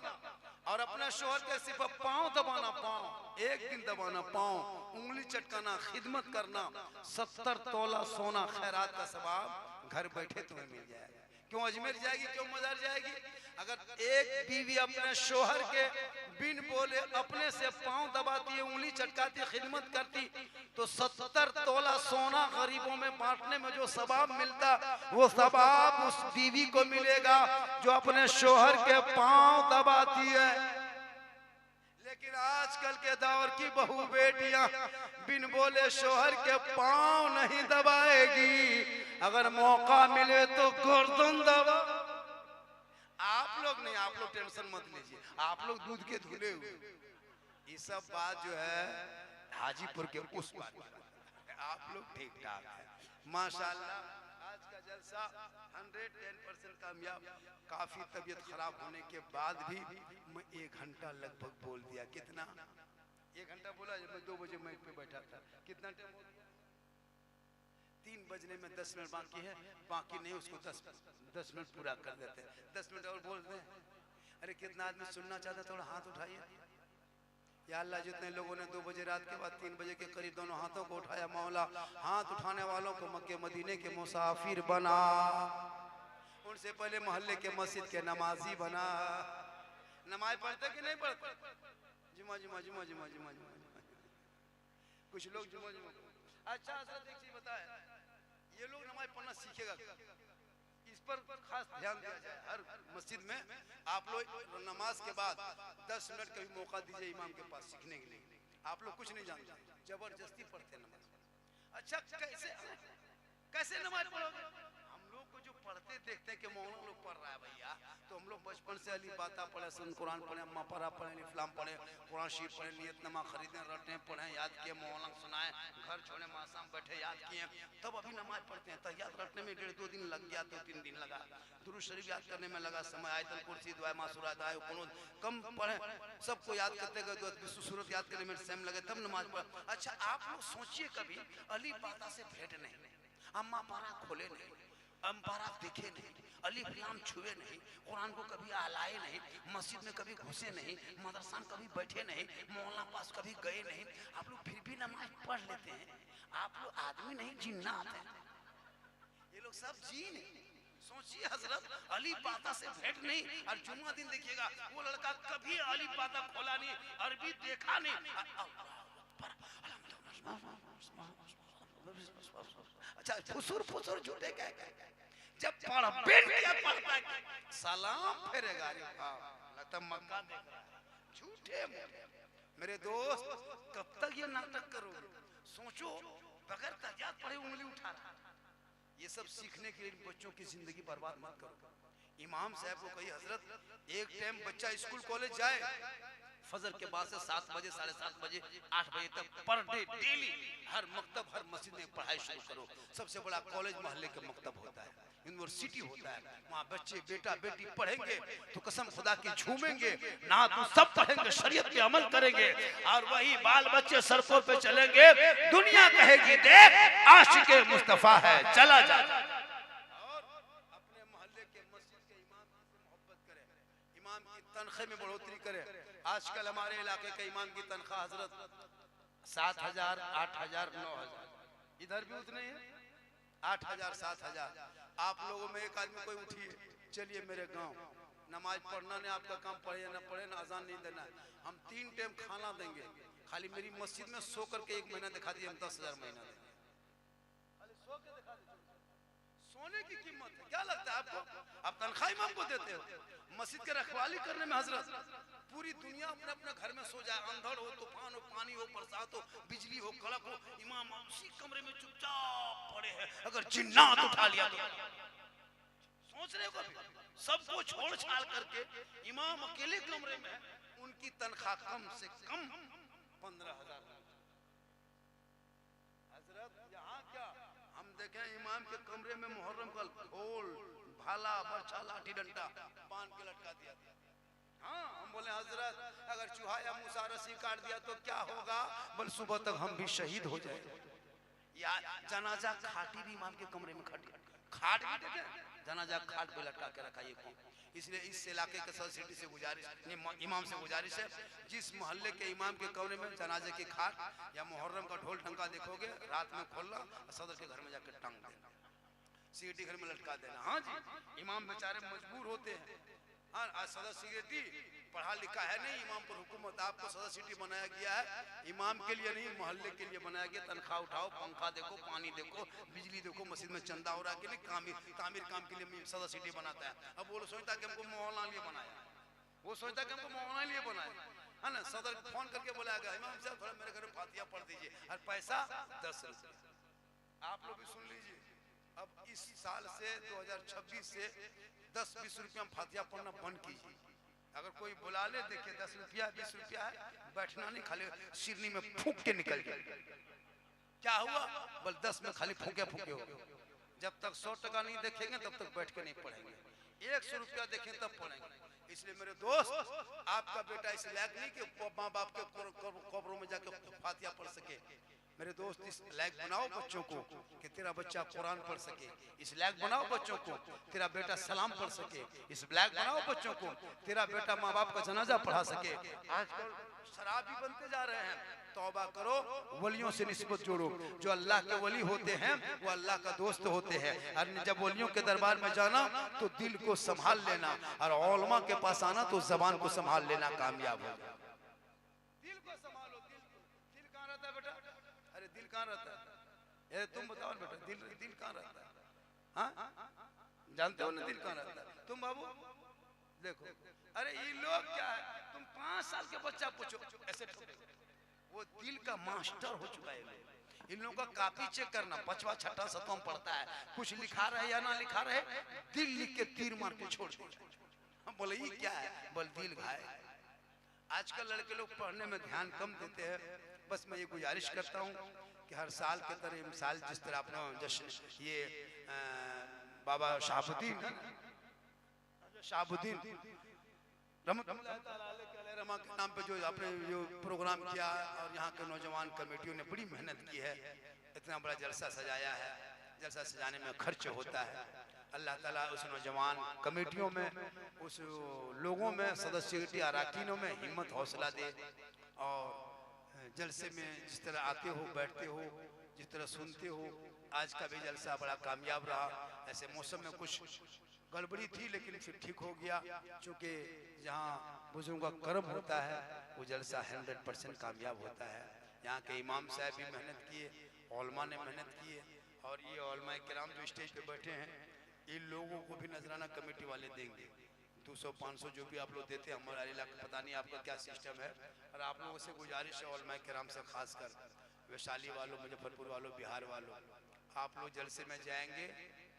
और अपने शोहर के सिर्फ पाँव दबाना, पाँव एक दिन दबाना, पाँव उंगली चटकाना, खिदमत करना, 70 तोला सोना खैरात का सवाब घर बैठे तुम्हें मिल जाएगा। क्यों अजमेर जाएगी, क्यों मजार जाएगी? अगर एक बीवी अपने शोहर के बिन बोले अपने से पाँव दबाती है, उंगली चटकाती, खिदमत करती, तो 70 तोला सोना गरीबों में बांटने में जो सवाब मिलता, वो सवाब उस बीवी को मिलेगा जो अपने शोहर के पाँव दबाती है। लेकिन आजकल के दौर की बहू बेटियां बिन बोले शोहर के पाँव नहीं दबाएगी, अगर मौका मिले तो गर्दन दबा। आप लोग नहीं, आप लोग टेंशन मत लीजिए, आप लोग दूध के धुले हुए। ये सब बात जो है हाजीपुर के उस बात, आप लोग ठीक ठाक है माशाल्लाह। आज का जलसा 110% कामयाब। काफी तबीयत खराब होने के बाद भी मैं 1 घंटा लगभग बोल दिया। कितना? 1 घंटा बोला। जब मैं 2 बजे माइक पे बैठा था, कितना टाइम? 3 बजने में 10 मिनट बाकी है, बाकी नहीं, उसको 10 मिनट पूरा कर देते हैं। 10 मिनट और बोल दें। अरे कितना आदमी सुनना चाहता, थोड़ा हाथ उठाइए। या अल्लाह, जितने लोगों ने 2 बजे रात के बाद 3 बजे के करीब दोनों हाथों को उठाया, मौला हाथ उठाने वालों को मक्के मदीने के मुसाफिर बना, उनसे पहले मोहल्ले के मस्जिद के नमाजी बना। नमाज पढ़ते कि नहीं पढ़ते? जुमा जुमा जुमा जुमा जुमा जुमा। कुछ लोग जुमा जुमा। अच्छा हजरत एक चीज बताए, ये लोग नमाज पढ़ना सीखेगा, इस पर खास ध्यान दिया जाए। हर मस्जिद में आप लोग नमाज के बाद 10 मिनट का भी मौका दीजिए इमाम के पास सीखने के लिए। आप लोग कुछ नहीं जानते, जबरदस्ती पढ़ते नमाज। अच्छा कैसे नमाज पढ़ोगे? हम लोग को जो पढ़ते देखते हैं कि मौलाना लोग पढ़ रहा है भैया, तो हम लोग बचपन से अली बाता पढ़े, सन कुरान पढ़े, अम्मा पढ़ा पढ़े, इस्लाम पढ़े, कुरान शरीफ पढ़े, नियतनामा खरीदे, रटे पढ़े, याद किए, मौलाना सुनाए, घर छोड़े मासाम बैठे याद किए, तब अभी नमाज पढ़ते हैं। तहियात रटने में 1.5-2 दिन लग गया तो 3 दिन लगा, दुरूद शरीफ याद करने में लगा समय, आयतल कुर्सी, दुआ मासूरा, दुआ कुनूत कम पढ़े, सबको याद करते गए, विश्व सूरत याद करने में टाइम लगे, तब नमाज पढ़े। अच्छा आप लोग सोचिए, कभी अली बाता से भेंट नहीं, अम्मा पारा खोले नहीं, अम्पारा देखे नहीं, अली फिलाम छुए नहीं, कुरान को कभी आलाए नहीं, मस्जिद में कभी घुसे नहीं, मदरसा में कभी बैठे नहीं, मौलाना पास कभी गए नहीं, आप लोग फिर भी नमाज पढ़ लेते हैं। आप लोग आदमी नहीं जिन्नात हैं, ये लोग सब जीन हैं। सोचिए हजरत, अली पाता से भेंट नहीं, और जुम्मा दिन देखिएगा वो लड़का कभी अली पाता खोला नहीं, अरबी देखा नहीं। अच्छा फुसुर फुसुर झूठे कह जब पढ़ बेट क्या पढ़ता है, सलाम फेरेगा, अरे लगता मक्का देख रहा है, झूठे मेरे दोस्त, कब तक ये नाटक करोगे? सोचो, बगैर तजात पढ़े उंगली उठा रहा। ये सब सीखने के लिए बच्चों की जिंदगी बर्बाद मत करो। इमाम साहब को कही हजरत, एक टाइम बच्चा स्कूल कॉलेज जाए, फजर के बाद से 7 बजे 7:30 बजे 8 बजे तक पर डे डेली हर मकतब हर मस्जिद में पढ़ाई शुरू करो। सबसे बड़ा कॉलेज मोहल्ले के मकतब होता है, यूनिवर्सिटी होता है, वहाँ बच्चे बेटा बेटी पढ़ेंगे तो कसम खुदा की झूमेंगे ना, तो सब पढ़ेंगे, शरीयत पे अमल करेंगे, और वही बाल बच्चे सड़कों पे चलेंगे, दुनिया कहेगी देख आशिके मुस्तफा है, चला जा। और अपने मोहल्ले के मस्जिद के इमाम से मोहब्बत करे, इमाम की तनख्वाह में बढ़ोतरी करे। आजकल हमारे इलाके के इमाम की तनख्वाह हजरत 7,000, 8,000, 9,000, इधर भी उतने हैं 8,000, 7,000। आप लोगों में एक आदमी कोई उठिए, चलिए मेरे गांव, नमाज पढ़ना नहीं आपका काम, पढ़े ना पढ़े ना, अजान नहीं देना, हम 3 टाइम खाना देंगे, खाली मेरी मस्जिद में सो करके 1 महीना दिखा दिए, हम 10,000 महीना देंगे। खाली सो के दिखा दीजिए, सोने की कीमत है। क्या लगता है आपको? आप तनख्वाह इमाम को देते हो, मस्जिद के रखवाली करने में हजरत पूरी दुनिया अपने अपने घर में सो जाए, अंधड़ हो, तूफान हो, पानी हो, बरसात हो, बिजली हो, कड़क हो, इमाम उसी कमरे में चुपचाप पड़े हैं। अगर जिन्नात उठा लिया तो सोच रहे हो कभी? सबको छोड़ छाड़ करके इमाम अकेले कमरे में, उनकी तनख्वाह कम से कम 15,000। हजरत यहाँ क्या हम देखें, इमाम के कमरे में मुहर्रम का ढोल, भाला, बर्छा, लाठी, डंडा बांध के लटका दिया। हाँ हम बोले हजरत अगर चूहा या मूसा रस्सी काट दिया तो क्या होगा? बोले सुबह तक हम भी शहीद हो जाए। या जनाजा खाटी भी इमाम के कमरे में खड़ी, खाट भी देखे, जनाजा खाट पे लटका के रखा ये कौन? इसलिए इस इलाके के सोसाइटी से गुजारिश, इमाम से गुजारिश है, जिस मोहल्ले के इमाम के कमरे में जनाजे की खाट या मुहर्रम का ढोल टंका देखोगे, रात में खोलना, सदर के घर में जाकर टांग देना, सीटी घर में लटका देना। हाँ जी, इमाम बेचारे मजबूर होते हैं। हाँ, सदर सिटी पढ़ा लिखा है नहीं, इमाम पर हुकूमत, आपको सदर सिटी बनाया गया है इमाम के लिए नहीं, मोहल्ले के लिए बनाया गया। तनख्वाह उठाओ, पंखा देखो, पानी देखो, बिजली देखो, मस्जिद में चंदा हो रहा है कि नहीं, तामीर काम के लिए सदर सिटी बनाता है। अब वो सोचता कि हमको मौलाना लिए बनाया, वो सोचता कि हमको मौलाना लिए बनाया है ना। सदर फोन करके बोला गया इमाम साहब थोड़ा मेरे घर में फातिहा पढ़ दीजिए, और पैसा 10 रुपये। आप लोग भी सुन लीजिए, अब इस साल से 2026 से 10-20 रुपया फातिहा पढ़ना बंद कीजिए। अगर कोई बुला ले, देखिए 10 रुपया 20 रुपया है, बैठना नहीं, खाली सिरनी में फूंक के निकल जाए। क्या हुआ? बल 10 में खाली फूके फूके हो। जब तक 100 टका नहीं देखेंगे तब तक बैठ के नहीं पढ़ेंगे, 100 रुपया देखें तब पढ़ेंगे। इसलिए मेरे दोस्त, आपका बेटा इस लायक नहीं कि माँ बाप के कब्रों में जाकर फातिहा पढ़ सके। मेरे दोस्त इस लायक बनाओ बच्चों को कि तेरा बच्चा कुरान पढ़ सके, इस लायक बनाओ बच्चों को तेरा बेटा सलाम पढ़ सके, इस लायक बनाओ बच्चों को तेरा बेटा माँ बाप का जनाजा पढ़ा सके। आजकल शराबी बनते जा रहे हैं, तौबा करो, वलियों से निस्बत जोड़ो। जो अल्लाह के वली होते हैं वो अल्लाह का दोस्त होते हैं, और जब वलियों के दरबार में जाना तो दिल को संभाल लेना, और उलमा के पास आना तो जबान को संभाल लेना, कामयाब हो जाए। दिल को संभालो, दिल कहाँ रहता है बेटा? दिल कहाँ रहता है? ये तुम बताओ बेटा, दिल दिल कहाँ रहता है? हाँ, जानते हो ना दिल कहाँ रहता है? तुम बाबू देखो, अरे ये लोग क्या है, तुम 5 साल के बच्चा पूछो ऐसे ठोकेगा। वो दिल का मास्टर हो चुका है। इन लोगों का कॉपी चेक करना, 5वां 6वां 7वां पढ़ता है, कुछ लिखा रहे या ना लिखा रहे, दिल लिख के तीर मार के छोड़ दे। हम बोले ये क्या है? बोल दिल घायल। आजकल लड़के लोग पढ़ने में ध्यान कम देते हैं। बस मैं ये गुजारिश करता हूँ कि हर साल के तरह साल जिस तरह अपना जश्न ये बाबा शहाबुद्दीन रमा के नाम पे जो आपने जो प्रोग्राम किया और यहाँ के नौजवान कमेटियों ने बड़ी मेहनत की है, इतना बड़ा जलसा सजाया है। जलसा सजाने में खर्च होता है। अल्लाह ताला उस नौजवान कमेटियों में, उस लोगों में, सदस्यती अरकानों में हिम्मत हौसला दे और जलसे में जिस तरह आते हो, बैठते हो, जिस तरह सुनते हो, आज का भी जलसा बड़ा कामयाब रहा। ऐसे मौसम में कुछ गड़बड़ी थी लेकिन फिर ठीक हो गया, क्योंकि जहाँ बुजुर्गों का कर्म होता है वो जलसा 100% कामयाब होता है। यहाँ के इमाम साहब भी मेहनत किए, उलमा ने मेहनत किए और ये उलमा किराम जो स्टेज पे बैठे हैं, इन लोगों को भी नजराना कमेटी वाले देंगे। 200-500 जो भी आप लोग देते हैं, हमारे इलाके पता नहीं आपका क्या सिस्टम है। और आप लोगों से गुजारिश है उलमा किराम से, खासकर वैशाली वालों, मुजफ्फरपुर वालों, बिहार वालों, आप लोग जलसे में जाएंगे,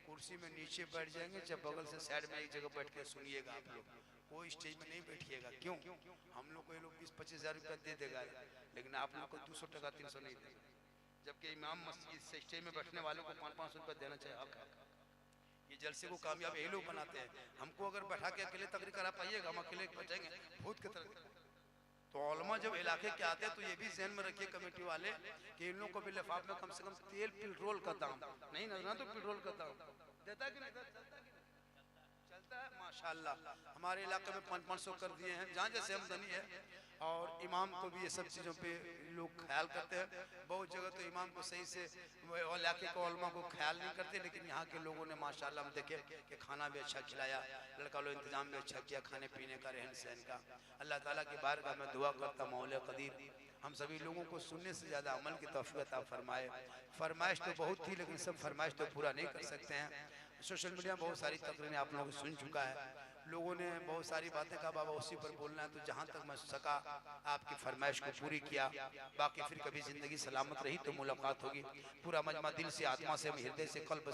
कुर्सी में नीचे बैठ जाएंगे, जब बगल से साइड में एक जगह बैठ के सुनिएगा। आप लोग कोई स्टेज में नहीं बैठिएगा। क्यों? हम लोग को ये लोग 20-25 हज़ार रुपया दे देगा, लेकिन आप लोग को 200 टका 300 नहीं देगा। जबकि इमाम मस्जिद से स्टेज में बैठने वालों को 500 रुपया देना चाहिए। हक है। ये जलसे को कामयाब यही लोग बनाते हैं। हमको अगर बैठा के अकेले तकरीर करा पाइएगा, हम अकेले बैठेंगे भूत की तरह। तो उलमा जब इलाके के आते हैं तो ये भी ज़हन में रखिए कमेटी वाले कि इन लोगों को भी लिफाफ में कम से कम तेल पेट्रोल का दाम नहीं ना, तो पेट्रोल का दाम देता कि नहीं चलता है। माशाल्लाह हमारे इलाके में 500 कर दिए हैं, जहाँ जैसे आमदनी है। और इमाम को भी ये सब चीज़ों पे लोग ख्याल करते हैं। बहुत जगह तो इमाम को सही से इलाके को उलमा को ख्याल नहीं करते, लेकिन यहाँ के लोगों ने माशाल्लाह हम देखे कि खाना भी अच्छा खिलाया, लड़का लोग इंतजाम भी अच्छा किया, खाने पीने का, रहन सहन का। अल्लाह ताला की बारगाह में दुआ करता मौला कदीर हम सभी लोगों को सुनने से ज़्यादा अमल की तौफीक अता फरमाए। फरमाइश तो बहुत थी लेकिन सब फरमाइश तो पूरा नहीं कर सकते हैं। सोशल मीडिया में बहुत सारी तकरीरें आप लोगों को सुन चुका है, लोगों ने बहुत सारी बातें कहा, बाबा उसी पर बोलना है। तो जहाँ तक मैं सका आपकी फरमाइश को पूरी किया। बाकी फिर कभी ज़िंदगी सलामत रही तो मुलाकात होगी। पूरा मजमा दिल से, आत्मा से, हृदय से, कल्ब